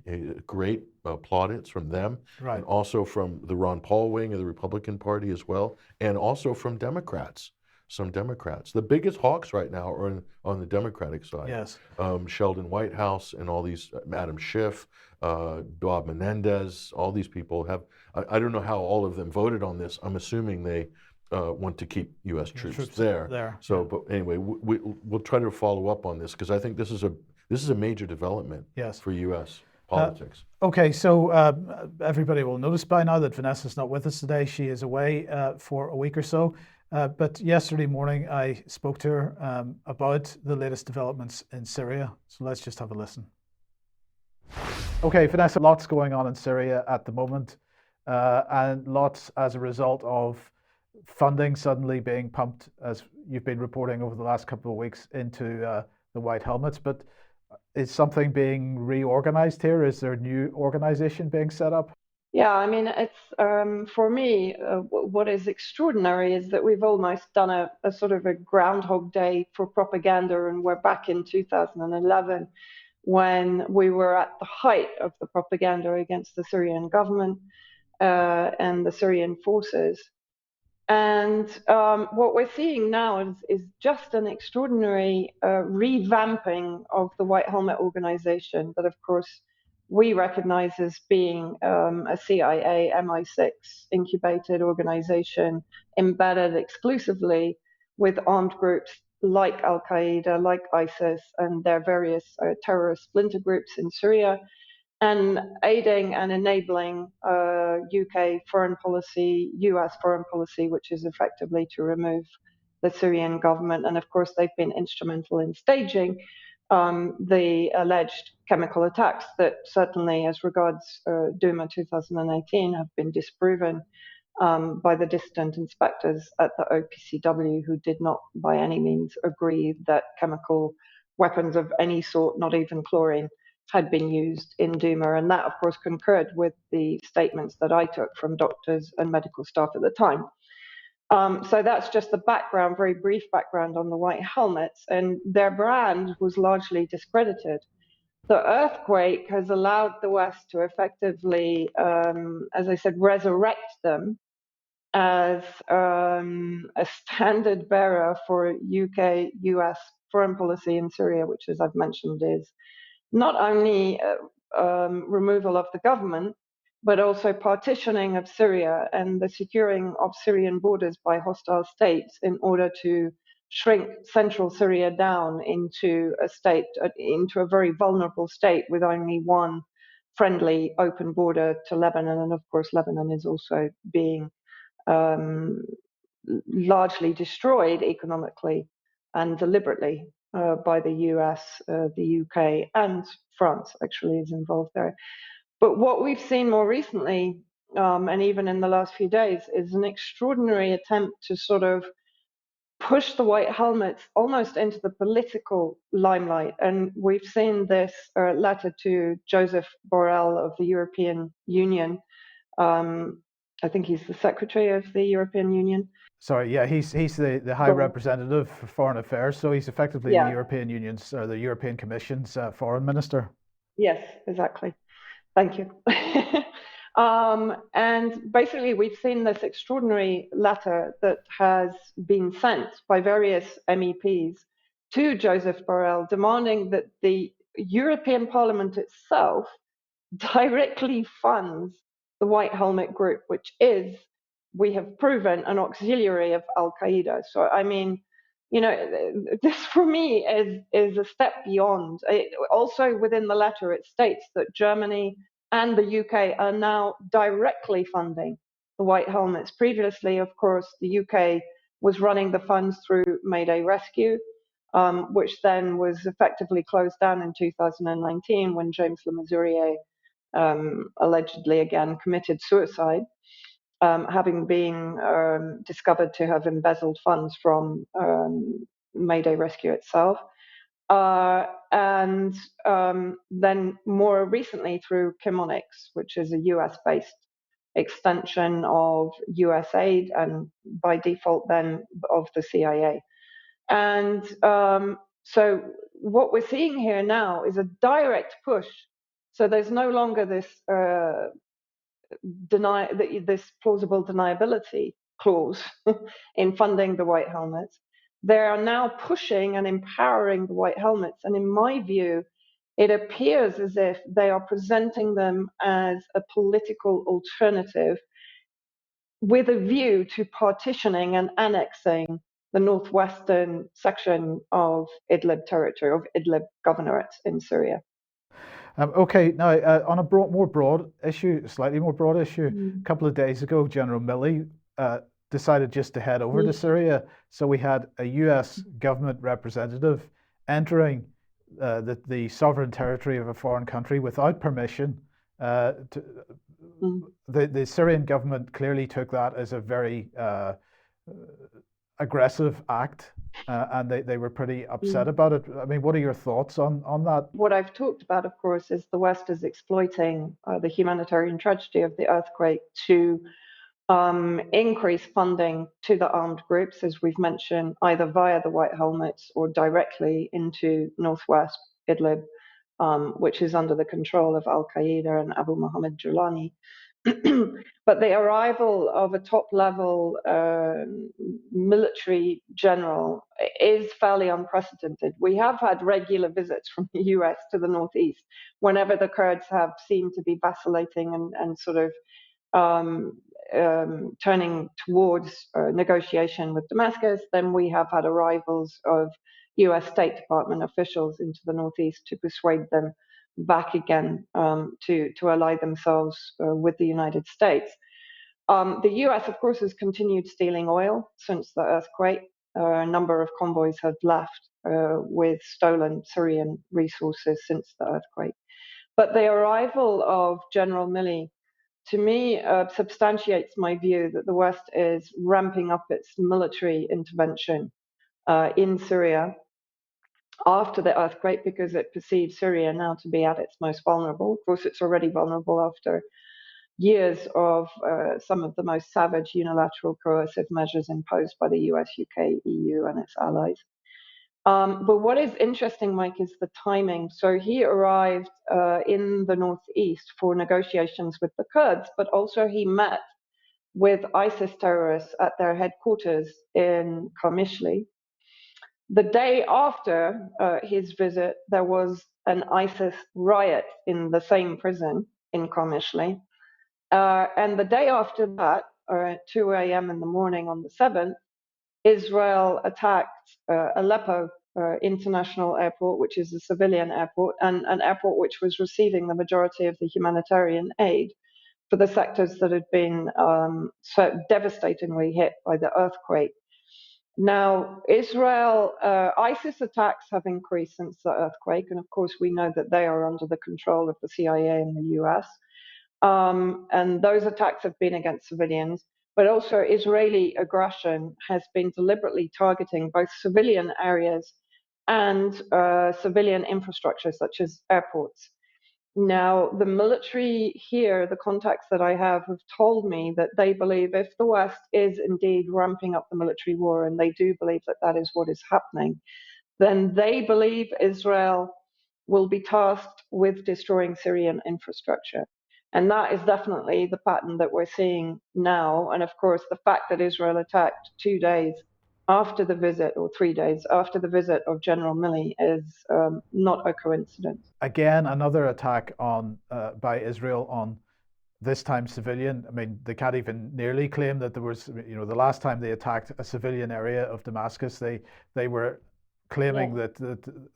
B: great plaudits from them,
A: Right.
B: and also from the Ron Paul wing of the Republican Party as well, and also from Democrats. Some Democrats. The biggest hawks right now are on the Democratic side.
A: Yes.
B: Sheldon Whitehouse and all these, Adam Schiff, Bob Menendez, all these people have, I don't know how all of them voted on this. I'm assuming they want to keep U.S. troops there. So, but anyway, we'll try to follow up on this because I think this is a major development for U.S. politics.
A: Okay, so everybody will notice by now that Vanessa's not with us today. She is away for a week or so. But yesterday morning, I spoke to her about the latest developments in Syria. So let's just have a listen. Okay, Vanessa, lots going on in Syria at the moment, and lots as a result of funding suddenly being pumped, as you've been reporting over the last couple of weeks, into the White Helmets. But is something being reorganized here? Is there a new organization being set up?
E: Yeah, I mean, it's for me, what is extraordinary is that we've almost done a sort of a Groundhog Day for propaganda, and we're back in 2011 when we were at the height of the propaganda against the Syrian government and the Syrian forces. And what we're seeing now is just an extraordinary revamping of the White Helmet organization that, of course, we recognize as being a CIA MI6 incubated organization embedded exclusively with armed groups like Al Qaeda, like ISIS, and their various terrorist splinter groups in Syria, and aiding and enabling UK foreign policy, US foreign policy, which is effectively to remove the Syrian government. And of course, they've been instrumental in staging the alleged chemical attacks that certainly, as regards Duma 2018, have been disproven by the dissident inspectors at the OPCW, who did not by any means agree that chemical weapons of any sort, not even chlorine, had been used in Duma. And that, of course, concurred with the statements that I took from doctors and medical staff at the time. So that's just the background, very brief background on the White Helmets. And their brand was largely discredited. The earthquake has allowed the West to effectively, as I said, resurrect them as a standard bearer for UK, US foreign policy in Syria, which, as I've mentioned, is not only removal of the government, but also partitioning of Syria and the securing of Syrian borders by hostile states in order to shrink central Syria down into a state, into a very vulnerable state with only one friendly open border to Lebanon. And of course, Lebanon is also being largely destroyed economically and deliberately by the US, the UK, and France actually is involved there. But what we've seen more recently, and even in the last few days, is an extraordinary attempt to sort of push the White Helmets almost into the political limelight. And we've seen this letter to Joseph Borrell of the European Union. I think he's the Secretary of the European Union.
A: Sorry, yeah, he's the High Representative for Foreign Affairs, so he's effectively the European Union's or the European Commission's foreign minister.
E: Yes, exactly. Thank you. And basically, we've seen this extraordinary letter that has been sent by various MEPs to Joseph Borrell, demanding that the European Parliament itself directly funds the White Helmet Group, which is, we have proven, an auxiliary of Al Qaeda. So, I mean, you know, this for me is a step beyond. Also, within the letter, it states that Germany and the UK are now directly funding the White Helmets. Previously, of course, the UK was running the funds through Mayday Rescue, which then was effectively closed down in 2019 when James Le Mesurier allegedly again committed suicide, having been discovered to have embezzled funds from Mayday Rescue itself. And then more recently through Chemonics, which is a US-based extension of US aid and by default then of the CIA. And so what we're seeing here now is a direct push. So there's no longer this this plausible deniability clause in funding the White Helmets. They are now pushing and empowering the White Helmets. And in my view, it appears as if they are presenting them as a political alternative with a view to partitioning and annexing the northwestern section of Idlib territory, of Idlib governorate in Syria.
A: Okay, now on a slightly more broad issue, a couple of days ago, General Milley decided just to head over to Syria. So we had a US government representative entering the sovereign territory of a foreign country without permission. The Syrian government clearly took that as a very aggressive act, and they were pretty upset about it. I mean, what are your thoughts on that?
E: What I've talked about, of course, is the West is exploiting the humanitarian tragedy of the earthquake to increase funding to the armed groups, as we've mentioned, either via the White Helmets or directly into northwest Idlib, which is under the control of Al Qaeda and Abu Muhammad Julani. But the arrival of a top-level military general is fairly unprecedented. We have had regular visits from the US to the northeast whenever the Kurds have seemed to be vacillating and sort of turning towards negotiation with Damascus. Then we have had arrivals of US State Department officials into the northeast to persuade them back again to ally themselves with the United States. The US, of course, has continued stealing oil since the earthquake. A number of convoys have left with stolen Syrian resources since the earthquake. But the arrival of General Milley, to me, substantiates my view that the West is ramping up its military intervention in Syria after the earthquake because it perceives Syria now to be at its most vulnerable. Of course, it's already vulnerable after years of some of the most savage unilateral coercive measures imposed by the US, UK, EU, and its allies. But what is interesting, Mike, is the timing. So he arrived in the northeast for negotiations with the Kurds, but also he met with ISIS terrorists at their headquarters in Qamishli. The day after his visit, there was an ISIS riot in the same prison in Qamishli. And the day after that, at 2 a.m. in the morning on the 7th, Israel attacked Aleppo International Airport, which is a civilian airport, and an airport which was receiving the majority of the humanitarian aid for the sectors that had been so devastatingly hit by the earthquake. Now, ISIS attacks have increased since the earthquake, and of course we know that they are under the control of the CIA and the US. And those attacks have been against civilians, but also Israeli aggression has been deliberately targeting both civilian areas and civilian infrastructure, such as airports. Now, the military here, the contacts that I have told me that they believe if the West is indeed ramping up the military war, and they do believe that that is what is happening, then they believe Israel will be tasked with destroying Syrian infrastructure. And that is definitely the pattern that we're seeing now. And of course, the fact that Israel attacked 2 days after the visit, or 3 days after the visit of General Milley, is not a coincidence.
A: Again, another attack on by Israel on this time civilian. I mean, they can't even nearly claim that there was, the last time they attacked a civilian area of Damascus, they were claiming that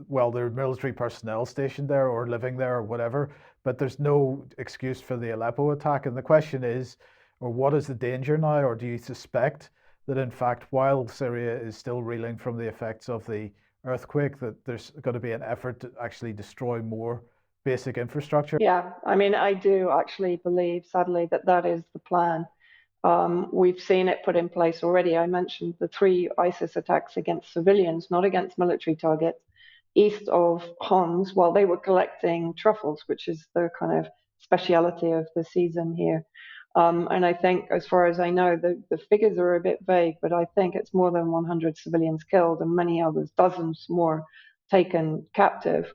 A: well, there are military personnel stationed there or living there or whatever, but there's no excuse for the Aleppo attack. And the question is, or what is the danger now, or do you suspect that in fact, while Syria is still reeling from the effects of the earthquake, that there's going to be an effort to actually destroy more basic infrastructure?
E: Yeah, I mean, I do actually believe, sadly, that that is the plan. We've seen it put in place already. I mentioned the 3 ISIS attacks against civilians, not against military targets, east of Homs, while they were collecting truffles, which is the kind of speciality of the season here. And I think, as far as I know, the figures are a bit vague, but I think it's more than 100 civilians killed and many others, dozens more taken captive.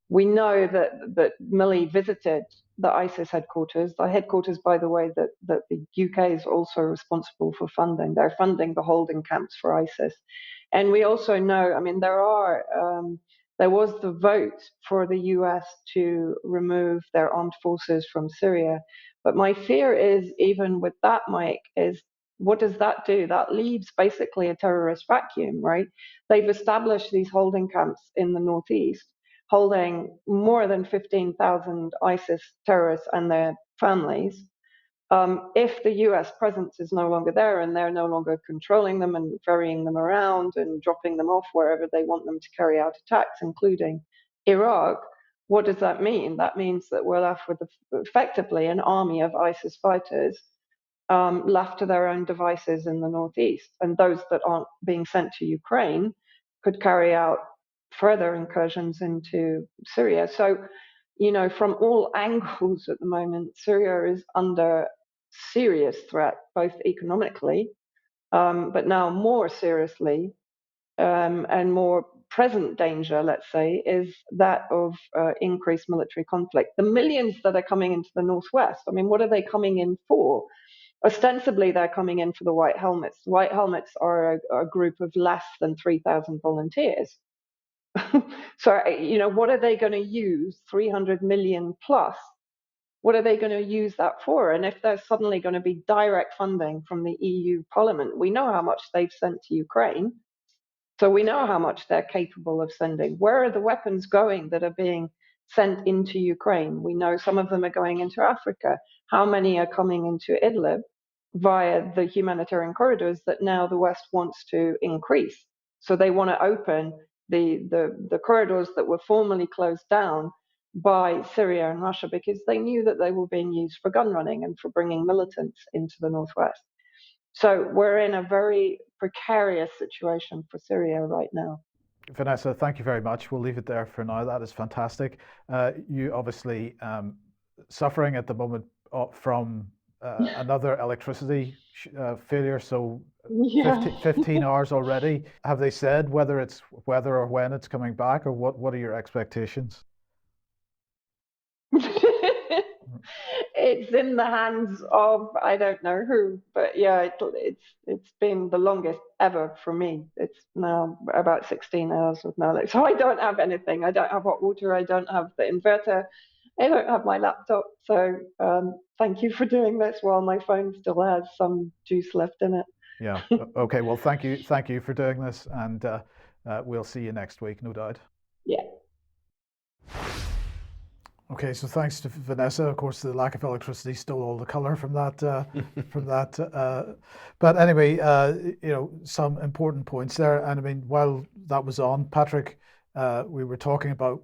E: We know that Milley visited the ISIS headquarters. The headquarters, by the way, that the UK is also responsible for funding. They're funding the holding camps for ISIS. And we also know, I mean, there was the vote for the US to remove their armed forces from Syria. But my fear is, even with that, Mike, is what does that do? That leaves basically a terrorist vacuum, right? They've established these holding camps in the northeast, holding more than 15,000 ISIS terrorists and their families. If the US presence is no longer there and they're no longer controlling them and ferrying them around and dropping them off wherever they want them to carry out attacks, including Iraq, what does that mean? That means that we're left with effectively an army of ISIS fighters left to their own devices in the northeast. And those that aren't being sent to Ukraine could carry out further incursions into Syria. So, from all angles at the moment, Syria is under serious threat, both economically, but now more seriously and more present danger, let's say, is that of increased military conflict. The millions that are coming into the Northwest, I mean, what are they coming in for? Ostensibly, they're coming in for the White Helmets. The White Helmets are a group of less than 3,000 volunteers. So, what are they going to use 300 million plus? What are they going to use that for? And if there's suddenly going to be direct funding from the EU Parliament, we know how much they've sent to Ukraine. So we know how much they're capable of sending. Where are the weapons going that are being sent into Ukraine? We know some of them are going into Africa. How many are coming into Idlib via the humanitarian corridors that now the West wants to increase? So they want to open the corridors that were formerly closed down by Syria and Russia because they knew that they were being used for gun running and for bringing militants into the Northwest. So we're in a very precarious situation for Syria right now.
A: Vanessa, thank you very much. We'll leave it there for now. That is fantastic. You obviously suffering at the moment from another electricity failure. So
E: Yeah.
A: 15 hours already. Have they said whether or when it's coming back, or what are your expectations?
E: It's in the hands of I don't know who, but yeah, it's been the longest ever for me. It's now about 16 hours with no light. So I don't have anything. I don't have hot water. I don't have the inverter. I don't have my laptop. So thank you for doing this while my phone still has some juice left in it.
A: Yeah. Okay. Well, thank you for doing this, and we'll see you next week, no doubt.
E: Yeah.
A: Okay, so thanks to Vanessa. Of course, the lack of electricity stole all the color from that. But anyway, some important points there. And I mean, while that was on, Patrick, we were talking about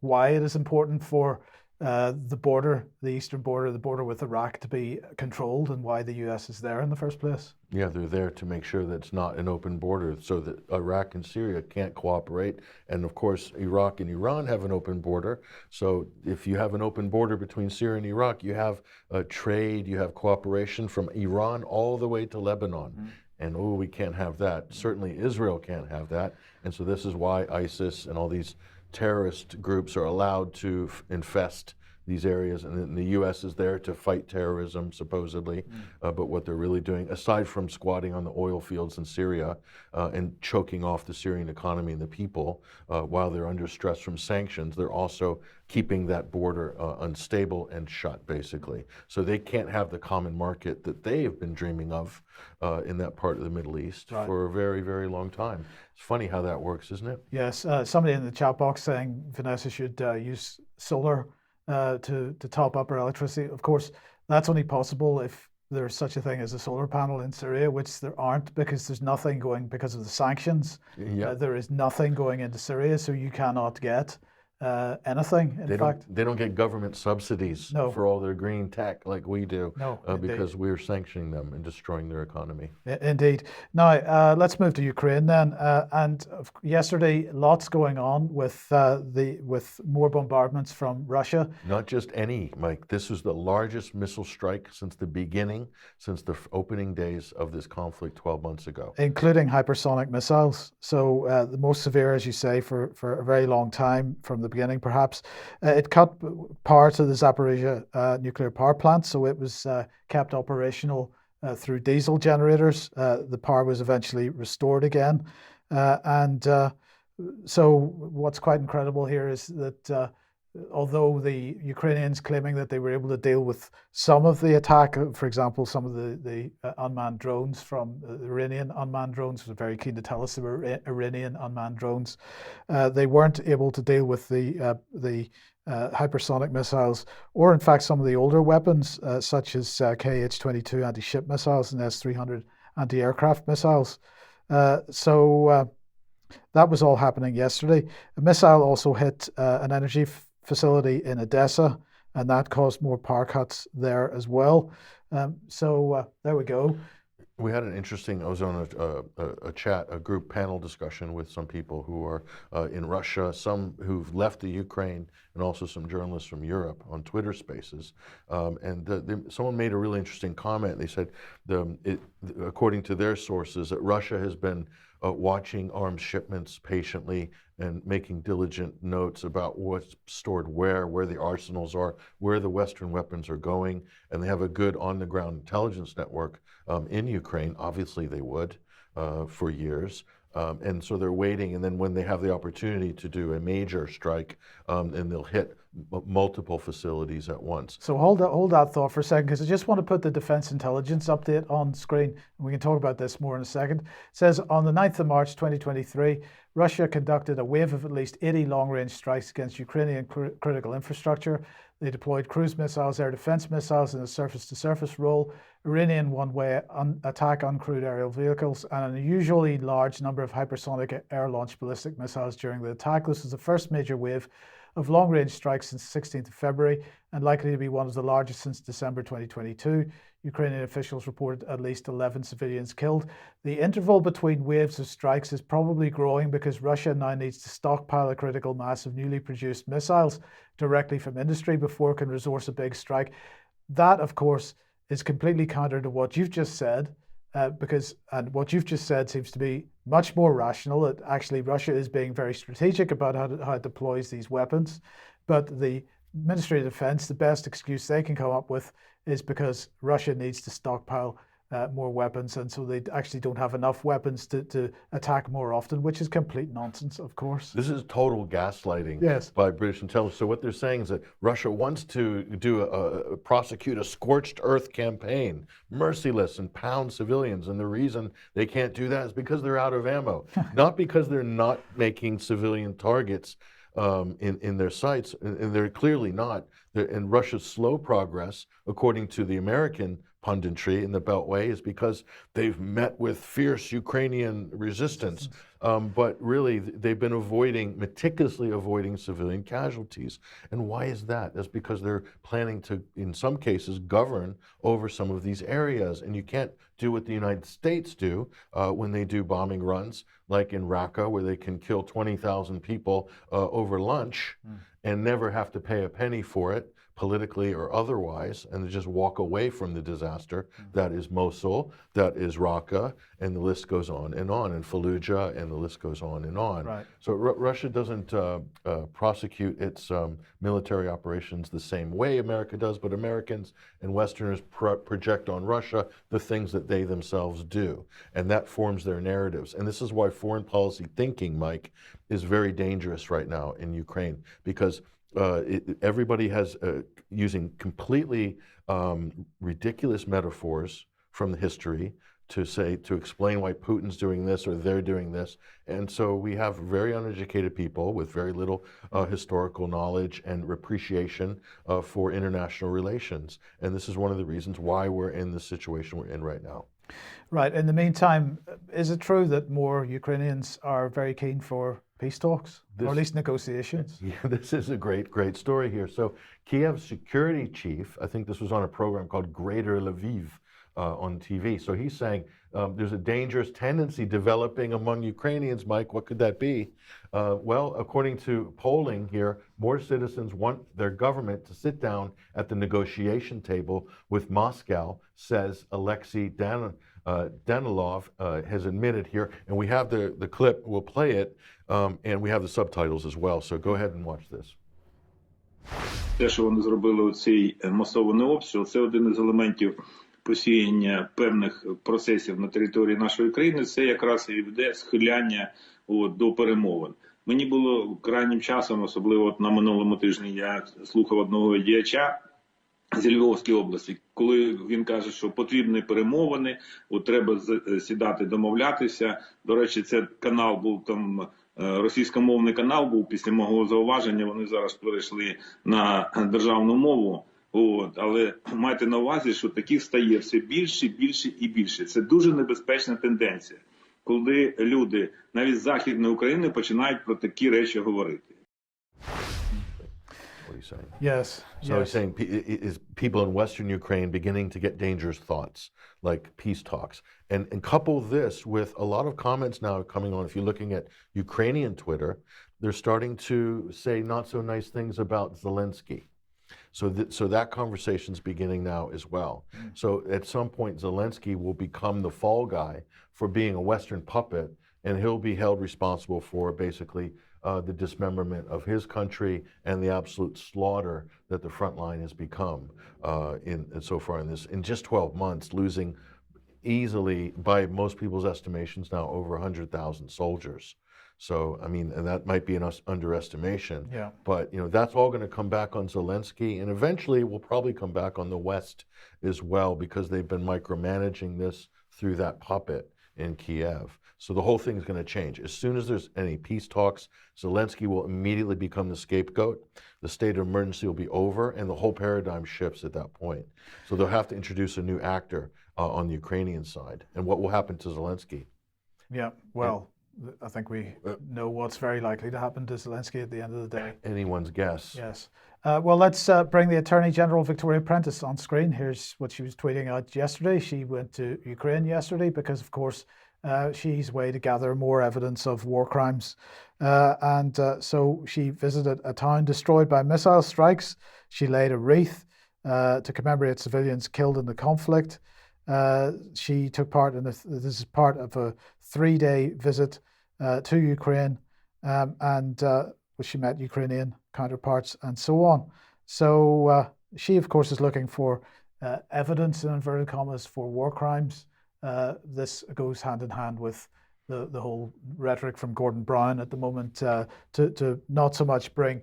A: why it is important for the border, the eastern border, the border with Iraq, to be controlled, and why the U.S. is there in the first place.
B: Yeah, they're there to make sure that it's not an open border so that Iraq and Syria can't cooperate. And of course, Iraq and Iran have an open border. So if you have an open border between Syria and Iraq, you have trade, you have cooperation from Iran all the way to Lebanon. Mm-hmm. And we can't have that. Certainly Israel can't have that. And so this is why ISIS and all these terrorist groups are allowed to infest these areas, and then the U.S. is there to fight terrorism, supposedly. But what they're really doing, aside from squatting on the oil fields in Syria and choking off the Syrian economy and the people while they're under stress from sanctions, they're also keeping that border unstable and shut, basically. So they can't have the common market that they have been dreaming of in that part of the Middle East for a very, very long time. It's funny how that works, isn't it?
A: Yes. Somebody in the chat box saying Vanessa should use solar to top up our electricity. Of course, that's only possible if there's such a thing as a solar panel in Syria, which there aren't, because there's nothing going, because of the sanctions.
B: Yeah.
A: There is nothing going into Syria, so you cannot get anything. In fact,
B: they don't get government subsidies for all their green tech like we do, because we're sanctioning them and destroying their economy.
A: Indeed. Now let's move to Ukraine then. And yesterday, lots going on with more bombardments from Russia.
B: Not just any, Mike. This was the largest missile strike since the beginning, since the opening days of this conflict 12 months ago,
A: including hypersonic missiles. So the most severe, as you say, for a very long time from the beginning, perhaps. It cut power to the Zaporizhia nuclear power plant, so it was kept operational through diesel generators. The power was eventually restored again. So what's quite incredible here is that although the Ukrainians claiming that they were able to deal with some of the attack, for example, some of the unmanned drones from the Iranian unmanned drones, was very keen to tell us they were Iranian unmanned drones. They weren't able to deal with the hypersonic missiles, or in fact some of the older weapons, such as Kh-22 anti-ship missiles and S-300 anti-aircraft missiles. So that was all happening yesterday. A missile also hit an energy facility in Odessa, and that caused more power cuts there as well. So there we go.
B: We had an interesting, I was on a group panel discussion with some people who are in Russia, some who've left the Ukraine, and also some journalists from Europe on Twitter Spaces. Someone made a really interesting comment. They said, according to their sources, that Russia has been watching arms shipments patiently and making diligent notes about what's stored where the arsenals are, where the Western weapons are going, and they have a good on-the-ground intelligence network in Ukraine. Obviously they would for years. And so they're waiting, and then when they have the opportunity to do a major strike, and they'll hit multiple facilities at once.
A: So hold that thought for a second, because I just want to put the Defense Intelligence update on screen, and we can talk about this more in a second. It says on the 9th of March 2023, Russia conducted a wave of at least 80 long-range strikes against Ukrainian critical infrastructure. They deployed cruise missiles, air defense missiles in a surface-to-surface role, Iranian one-way attack uncrewed aerial vehicles, and an unusually large number of hypersonic air-launched ballistic missiles during the attack. This was the first major wave of long-range strikes since 16th of February and likely to be one of the largest since December 2022. Ukrainian officials reported at least 11 civilians killed. The interval between waves of strikes is probably growing because Russia now needs to stockpile a critical mass of newly produced missiles directly from industry before it can resource a big strike. That, of course, is completely counter to what you've just said, and what you've just said seems to be much more rational. That actually Russia is being very strategic about how it deploys these weapons, but the Ministry of Defense, the best excuse they can come up with is because Russia needs to stockpile more weapons, and so they actually don't have enough weapons to attack more often, which is complete nonsense, of course.
B: This is total gaslighting
A: Yes.
B: by British intelligence. So what they're saying is that Russia wants to prosecute a scorched earth campaign, merciless, and pound civilians. And the reason they can't do that is because they're out of ammo, not because they're not making civilian targets in their sights, and they're clearly not. And Russia's slow progress, according to the American punditry in the Beltway, is because they've met with fierce Ukrainian resistance. But really, they've been meticulously avoiding civilian casualties. And why is that? That's because they're planning to, in some cases, govern over some of these areas. And you can't do what the United States do when they do bombing runs, like in Raqqa, where they can kill 20,000 people over lunch and never have to pay a penny for it, politically or otherwise, and they just walk away from the disaster that is Mosul, that is Raqqa, and the list goes on, and Fallujah, and the list goes on and on.
A: Right.
B: So Russia doesn't prosecute its military operations the same way America does, but Americans and Westerners project on Russia the things that they themselves do, and that forms their narratives. And this is why foreign policy thinking, Mike, is very dangerous right now in Ukraine, because everybody has using completely ridiculous metaphors from the history to explain why Putin's doing this or they're doing this. And so we have very uneducated people with very little historical knowledge and appreciation for international relations. And this is one of the reasons why we're in the situation we're in right now.
A: Right. In the meantime, is it true that more Ukrainians are very keen for peace talks, or at least negotiations?
B: Yeah, this is a great story here. So Kiev's security chief, I think this was on a program called Greater Lviv on TV. So he's saying there's a dangerous tendency developing among Ukrainians. Mike, what could that be? Well, according to polling here, more citizens want their government to sit down at the negotiation table with Moscow, says Alexei Danilov has admitted here. And we have the clip, we'll play it, and we have the subtitles as well. So go ahead and watch this.
F: Те, що вони зробили у цей масований обстріл, це один із елементів посіяння певних процесів на території нашої країни. Це якраз і веде схиляння до перемовин. Мені було крайнім часом, особливо на минулому тижні, я слухав одного діяча з Львівської області, коли він каже, що потрібні перемовини, треба сідати, домовлятися. До речі, це канал був там, російськомовний канал був, після мого зауваження, вони зараз перейшли на державну мову. Але майте на увазі, що таких стає все більше, більше і більше. Це дуже небезпечна тенденція, коли люди, навіть з Західної України, починають про такі речі говорити.
B: What are you saying?
A: Yes.
B: So he's saying is people in Western Ukraine beginning to get dangerous thoughts, like peace talks. And couple this with a lot of comments now coming on. If you're looking at Ukrainian Twitter, they're starting to say not so nice things about Zelensky. So that conversation's beginning now as well. So at some point, Zelensky will become the fall guy for being a Western puppet and he'll be held responsible for basically the dismemberment of his country and the absolute slaughter that the front line has become so far in just 12 months, losing easily, by most people's estimations now, over 100,000 soldiers. So, I mean, and that might be an underestimation,
A: Yeah.
B: but that's all going to come back on Zelensky, and eventually it will probably come back on the West as well, because they've been micromanaging this through that puppet in Kiev. So the whole thing is going to change. As soon as there's any peace talks, Zelensky will immediately become the scapegoat. The state of emergency will be over, and the whole paradigm shifts at that point. So they'll have to introduce a new actor on the Ukrainian side. And what will happen to Zelensky?
A: Yeah, well, I think we know what's very likely to happen to Zelensky at the end of the day.
B: Anyone's guess.
A: Yes. Well, let's bring the Attorney General, Victoria Prentice, on screen. Here's what she was tweeting out yesterday. She went to Ukraine yesterday because, of course, she's way to gather more evidence of war crimes. So she visited a town destroyed by missile strikes. She laid a wreath to commemorate civilians killed in the conflict. She took part in this is part of a 3-day visit to Ukraine, and she met Ukrainian counterparts and so on. So she, of course, is looking for evidence, in inverted commas, for war crimes. This goes hand in hand with the whole rhetoric from Gordon Brown at the moment to not so much bring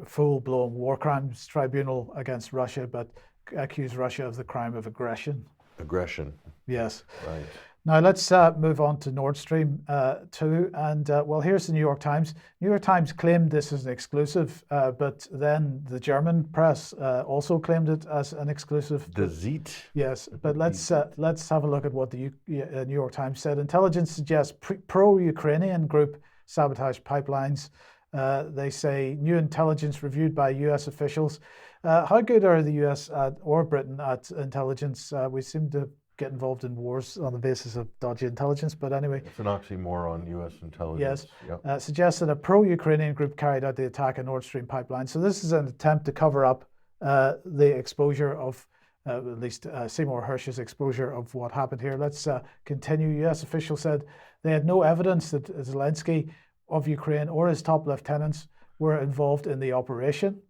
A: full-blown war crimes tribunal against Russia, but accuse Russia of the crime of aggression.
B: Aggression.
A: Yes.
B: Right.
A: Now let's move on to Nord Stream 2. And well, here's the New York Times. New York Times claimed this as an exclusive, but then the German press also claimed it as an exclusive.
B: The Zit.
A: Yes, but let's have a look at what the New York Times said. Intelligence suggests pro-Ukrainian group sabotage pipelines. They say new intelligence reviewed by U.S. officials. How good are the U.S. or Britain at intelligence? We seem to get involved in wars on the basis of dodgy intelligence, but anyway.
B: It's an oxymoron, U.S. intelligence.
A: Yes. Yep. Suggests that a pro-Ukrainian group carried out the attack on Nord Stream pipeline. So this is an attempt to cover up the exposure of, at least Seymour Hersh's exposure of what happened here. Let's continue. U.S. officials said they had no evidence that Zelensky of Ukraine or his top lieutenants were involved in the operation.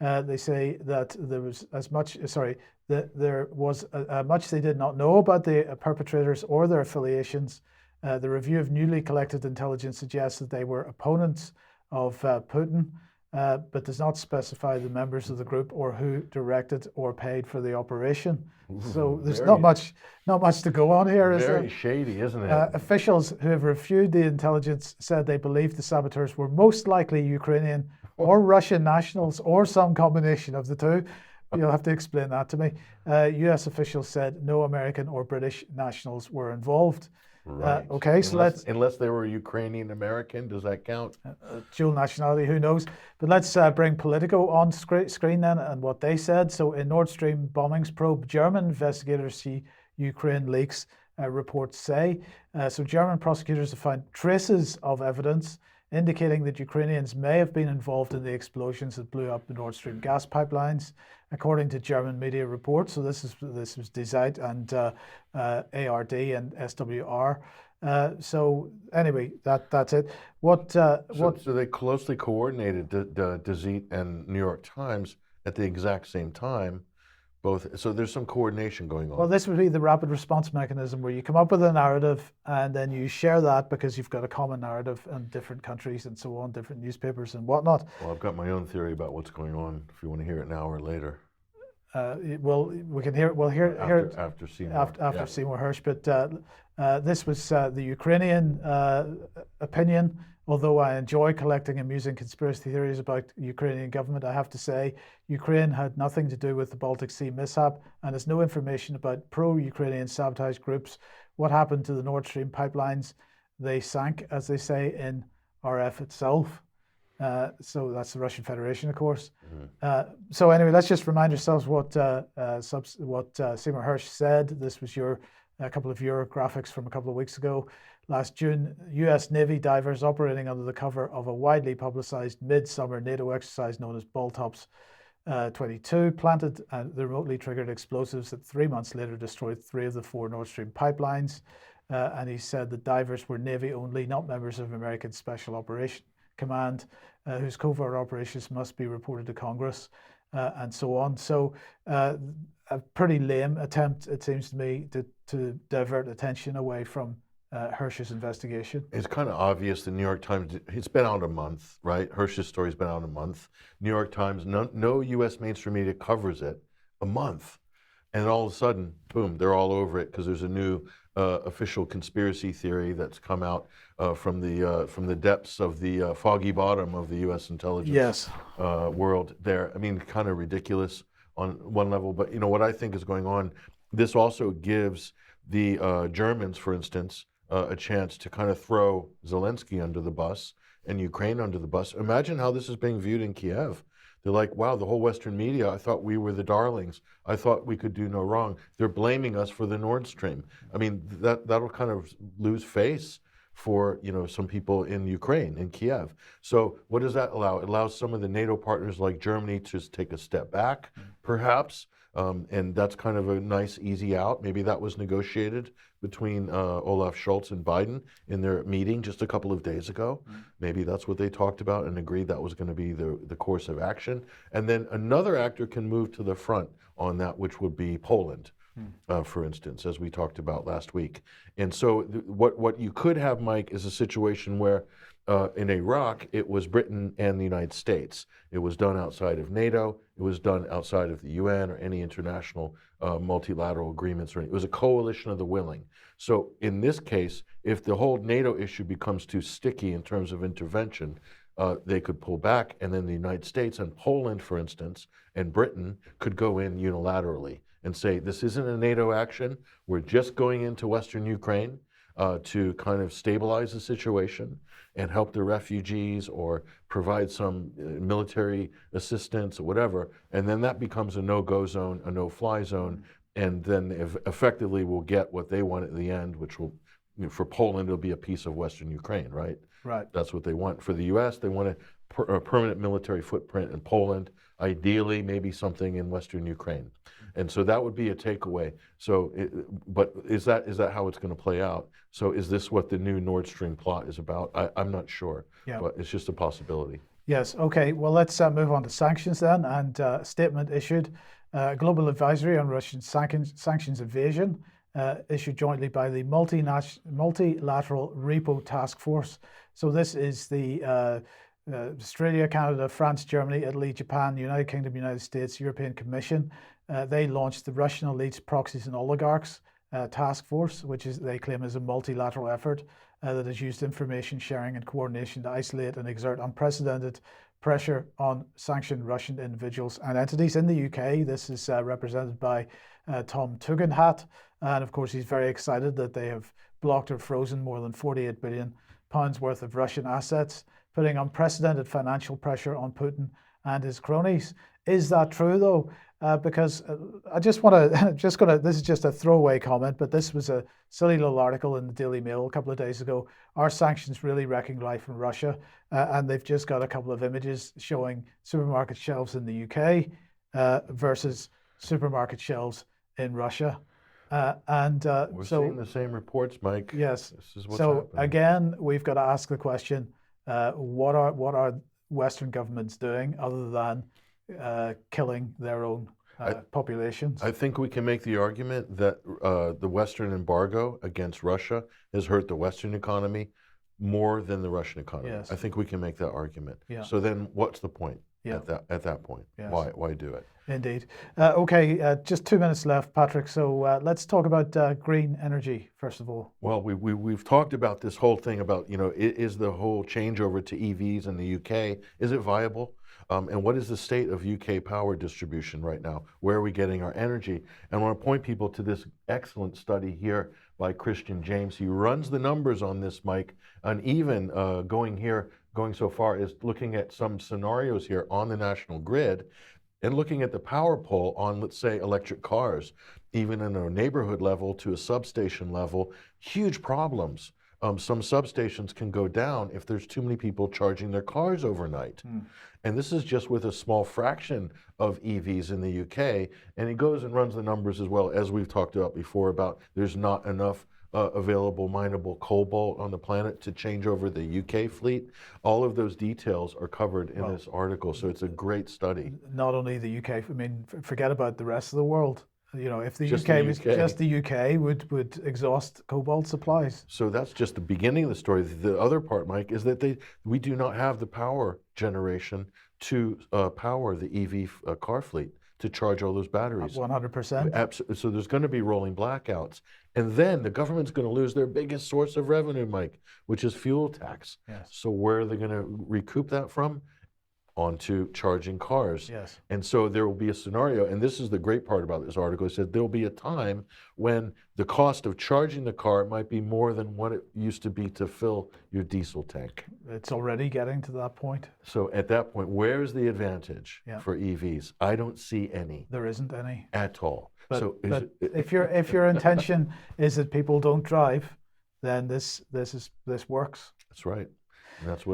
A: They say that there was much they did not know about the perpetrators or their affiliations. The review of newly collected intelligence suggests that they were opponents of Putin, but does not specify the members of the group or who directed or paid for the operation. So there's not much to go on here, is there?
B: Very shady, isn't it?
A: Officials who have reviewed the intelligence said they believe the saboteurs were most likely Ukrainian or Russian nationals, or some combination of the two. You'll have to explain that to me. U.S. officials said no American or British nationals were involved.
B: Right.
A: Okay, so
B: unless they were Ukrainian American, does that count?
A: Dual nationality, who knows? But let's bring Politico on screen then and what they said. So in Nord Stream bombings probe, German investigators see Ukraine leaks, reports say. So German prosecutors have found traces of evidence indicating that Ukrainians may have been involved in the explosions that blew up the Nord Stream gas pipelines, according to German media reports. So this was DZEIT and ARD and SWR. So anyway, that's it.
B: So they closely coordinated the DZEIT and New York Times at the exact same time. So there's some coordination going on.
A: Well, this would be the rapid response mechanism where you come up with a narrative and then you share that because you've got a common narrative in different countries and so on, different newspapers and whatnot.
B: Well, I've got my own theory about what's going on. If you want to hear it now or later.
A: Well, we can hear it. We'll hear it
B: after Seymour.
A: After Seymour Hersh. But this was the Ukrainian opinion. Although I enjoy collecting amusing conspiracy theories about Ukrainian government, I have to say Ukraine had nothing to do with the Baltic Sea mishap and has no information about pro-Ukrainian sabotage groups. What happened to the Nord Stream pipelines? They sank, as they say, in RF itself. So that's the Russian Federation, of course. Mm-hmm. So anyway, let's just remind ourselves what Seymour Hersh said. This was a couple of your graphics from a couple of weeks ago. Last June, U.S. Navy divers operating under the cover of a widely publicized midsummer NATO exercise known as Baltops 22 planted the remotely triggered explosives that 3 months later destroyed 3 of the 4 Nord Stream pipelines. and he said the divers were Navy only, not members of American Special Operation Command, whose covert operations must be reported to Congress, and so on. So a pretty lame attempt, it seems to me, to divert attention away from Hirsch's investigation.
B: It's kind of obvious the New York Times, it's been out a month, right? Hirsch's story's been out a month. New York Times, no U.S. mainstream media covers it a month. And all of a sudden, boom, they're all over it because there's a new official conspiracy theory that's come out from the depths of the foggy bottom of the U.S. intelligence world there. I mean, kind of ridiculous on one level. But you know what I think is going on, this also gives the Germans, for instance, a chance to kind of throw Zelensky under the bus and Ukraine under the bus. Imagine how this is being viewed in Kiev. They're like, wow, the whole Western media, I thought we were the darlings. I thought we could do no wrong. They're blaming us for the Nord Stream. I mean, that'll kind of lose face for, you know, some people in Ukraine, in Kiev. So what does that allow? It allows some of the NATO partners like Germany to take a step back, perhaps. And that's kind of a nice, easy out. Maybe that was negotiated between Olaf Scholz and Biden in their meeting just a couple of days ago. Maybe that's what they talked about and agreed that was going to be the course of action. And then another actor can move to the front on that, which would be Poland, for instance, as we talked about last week. And so what you could have, Mike, is a situation where in Iraq, it was Britain and the United States. It was done outside of NATO. It was done outside of the UN or any international multilateral agreements. It was a coalition of the willing. So in this case, if the whole NATO issue becomes too sticky in terms of intervention, they could pull back, and then the United States and Poland, for instance, and Britain could go in unilaterally and say, this isn't a NATO action. We're just going into Western Ukraine to kind of stabilize the situation and help the refugees or provide some military assistance or whatever. And then that becomes a no-go zone, a no-fly zone. And then effectively we'll get what they want at the end, which will, you know, for Poland, it'll be a piece of Western Ukraine, right?
A: Right.
B: That's what they want. For the U.S., they want a permanent military footprint in Poland, ideally maybe something in Western Ukraine. And so that would be a takeaway. So, but is that how it's going to play out? So is this what the new Nord Stream plot is about? I'm not sure, but it's just a possibility.
A: Yes, okay, well, let's move on to sanctions then, and a statement issued, Global Advisory on Russian Sanctions Evasion, issued jointly by the Multilateral Repo Task Force. So this is the Australia, Canada, France, Germany, Italy, Japan, United Kingdom, United States, European Commission. They launched the Russian elites, proxies and oligarchs task force, which they claim is a multilateral effort that has used information sharing and coordination to isolate and exert unprecedented pressure on sanctioned Russian individuals and entities. In the UK, this is represented by Tom Tugendhat, and of course he's very excited that they have blocked or frozen more than £48 billion worth of Russian assets, putting unprecedented financial pressure on Putin and his cronies. Is that true though? Because I just want to, this is just a throwaway comment, but this was a silly little article in the Daily Mail a couple of days ago. Are sanctions really wrecking life in Russia? And they've just got a couple of images showing supermarket shelves in the UK versus supermarket shelves in Russia.
B: We're seeing the same reports, Mike.
A: Yes.
B: This is what's
A: so
B: happening.
A: again, we've got to ask the question, what are Western governments doing other than killing their own populations?
B: I think we can make the argument that the Western embargo against Russia has hurt the Western economy more than the Russian economy.
A: Yes.
B: I think we can make that argument.
A: Yeah.
B: So then what's the point
A: Yeah.
B: at that point?
A: Yes.
B: Why do it?
A: Indeed. Okay, just 2 minutes left, Patrick. So let's talk about green energy, first of all.
B: Well, we've talked about this whole thing about, you know, is the whole changeover to EVs in the UK, is it viable? And what is the state of UK power distribution right now? Where are we getting our energy? And I want to point people to this excellent study here by Christian James. He runs the numbers on this, Mike, and even going so far as looking at some scenarios here on the national grid and looking at the power pole on, let's say, electric cars, even in a neighborhood level to a substation level, huge problems. Some substations can go down if there's too many people charging their cars overnight. And this is just with a small fraction of EVs in the UK. And he goes and runs the numbers as well, as we've talked about before, about there's not enough available mineable cobalt on the planet to change over the UK fleet. All of those details are covered in this article, so it's a great study.
A: Not only the UK, I mean, forget about the rest of the world. You know, if the
B: Just
A: UK
B: the
A: was
B: UK.
A: just the UK would exhaust cobalt supplies.
B: So that's just the beginning of the story. The other part, Mike, is that we do not have the power generation to power the EV car fleet to charge all those batteries.
A: 100%.
B: So there's going to be rolling blackouts. And then the government's going to lose their biggest source of revenue, Mike, which is fuel tax.
A: Yes.
B: So where are they going to recoup that from? Onto charging cars.
A: Yes.
B: And so there will be a scenario, and this is the great part about this article, it said there will be a time when the cost of charging the car might be more than what it used to be to fill your diesel tank.
A: It's already getting to that point.
B: So at that point, where is the advantage for EVs? I don't see any.
A: There isn't any.
B: At all.
A: But if your intention is that people don't drive, then this works.
B: That's right. And that's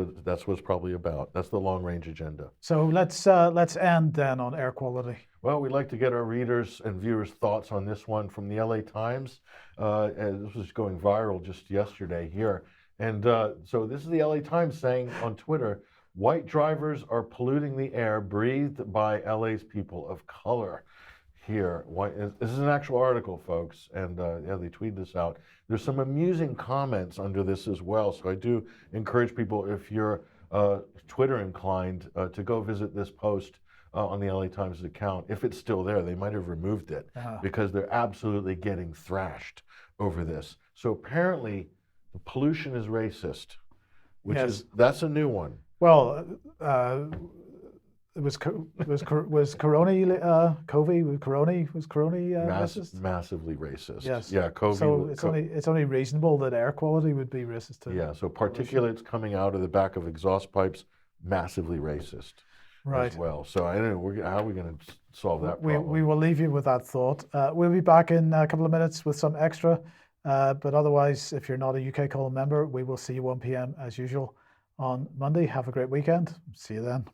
B: what it's probably about. That's the long range agenda.
A: So let's end then on air quality.
B: Well, we'd like to get our readers and viewers' thoughts on this one from the LA Times. And this was going viral just yesterday here. And so this is the LA Times saying on Twitter, white drivers are polluting the air breathed by LA's people of color. Here, this is an actual article, folks, and yeah, they tweeted this out. There's some amusing comments under this as well, so I do encourage people, if you're Twitter inclined, to go visit this post on the LA Times account. If it's still there, they might have removed it because they're absolutely getting thrashed over this. So apparently, the pollution is racist, which that's a new one.
A: Well. Was Coroni racist?
B: Massively racist.
A: Yes.
B: Yeah.
A: So it's only reasonable that air quality would be racist too.
B: Yeah. So particulates coming out of the back of exhaust pipes, massively racist.
A: Right.
B: As well. So I don't know how are we going to solve that problem.
A: We will leave you with that thought. We'll be back in a couple of minutes with some extra. But otherwise, if you're not a UK Column member, we will see you 1 p.m. as usual on Monday. Have a great weekend. See you then.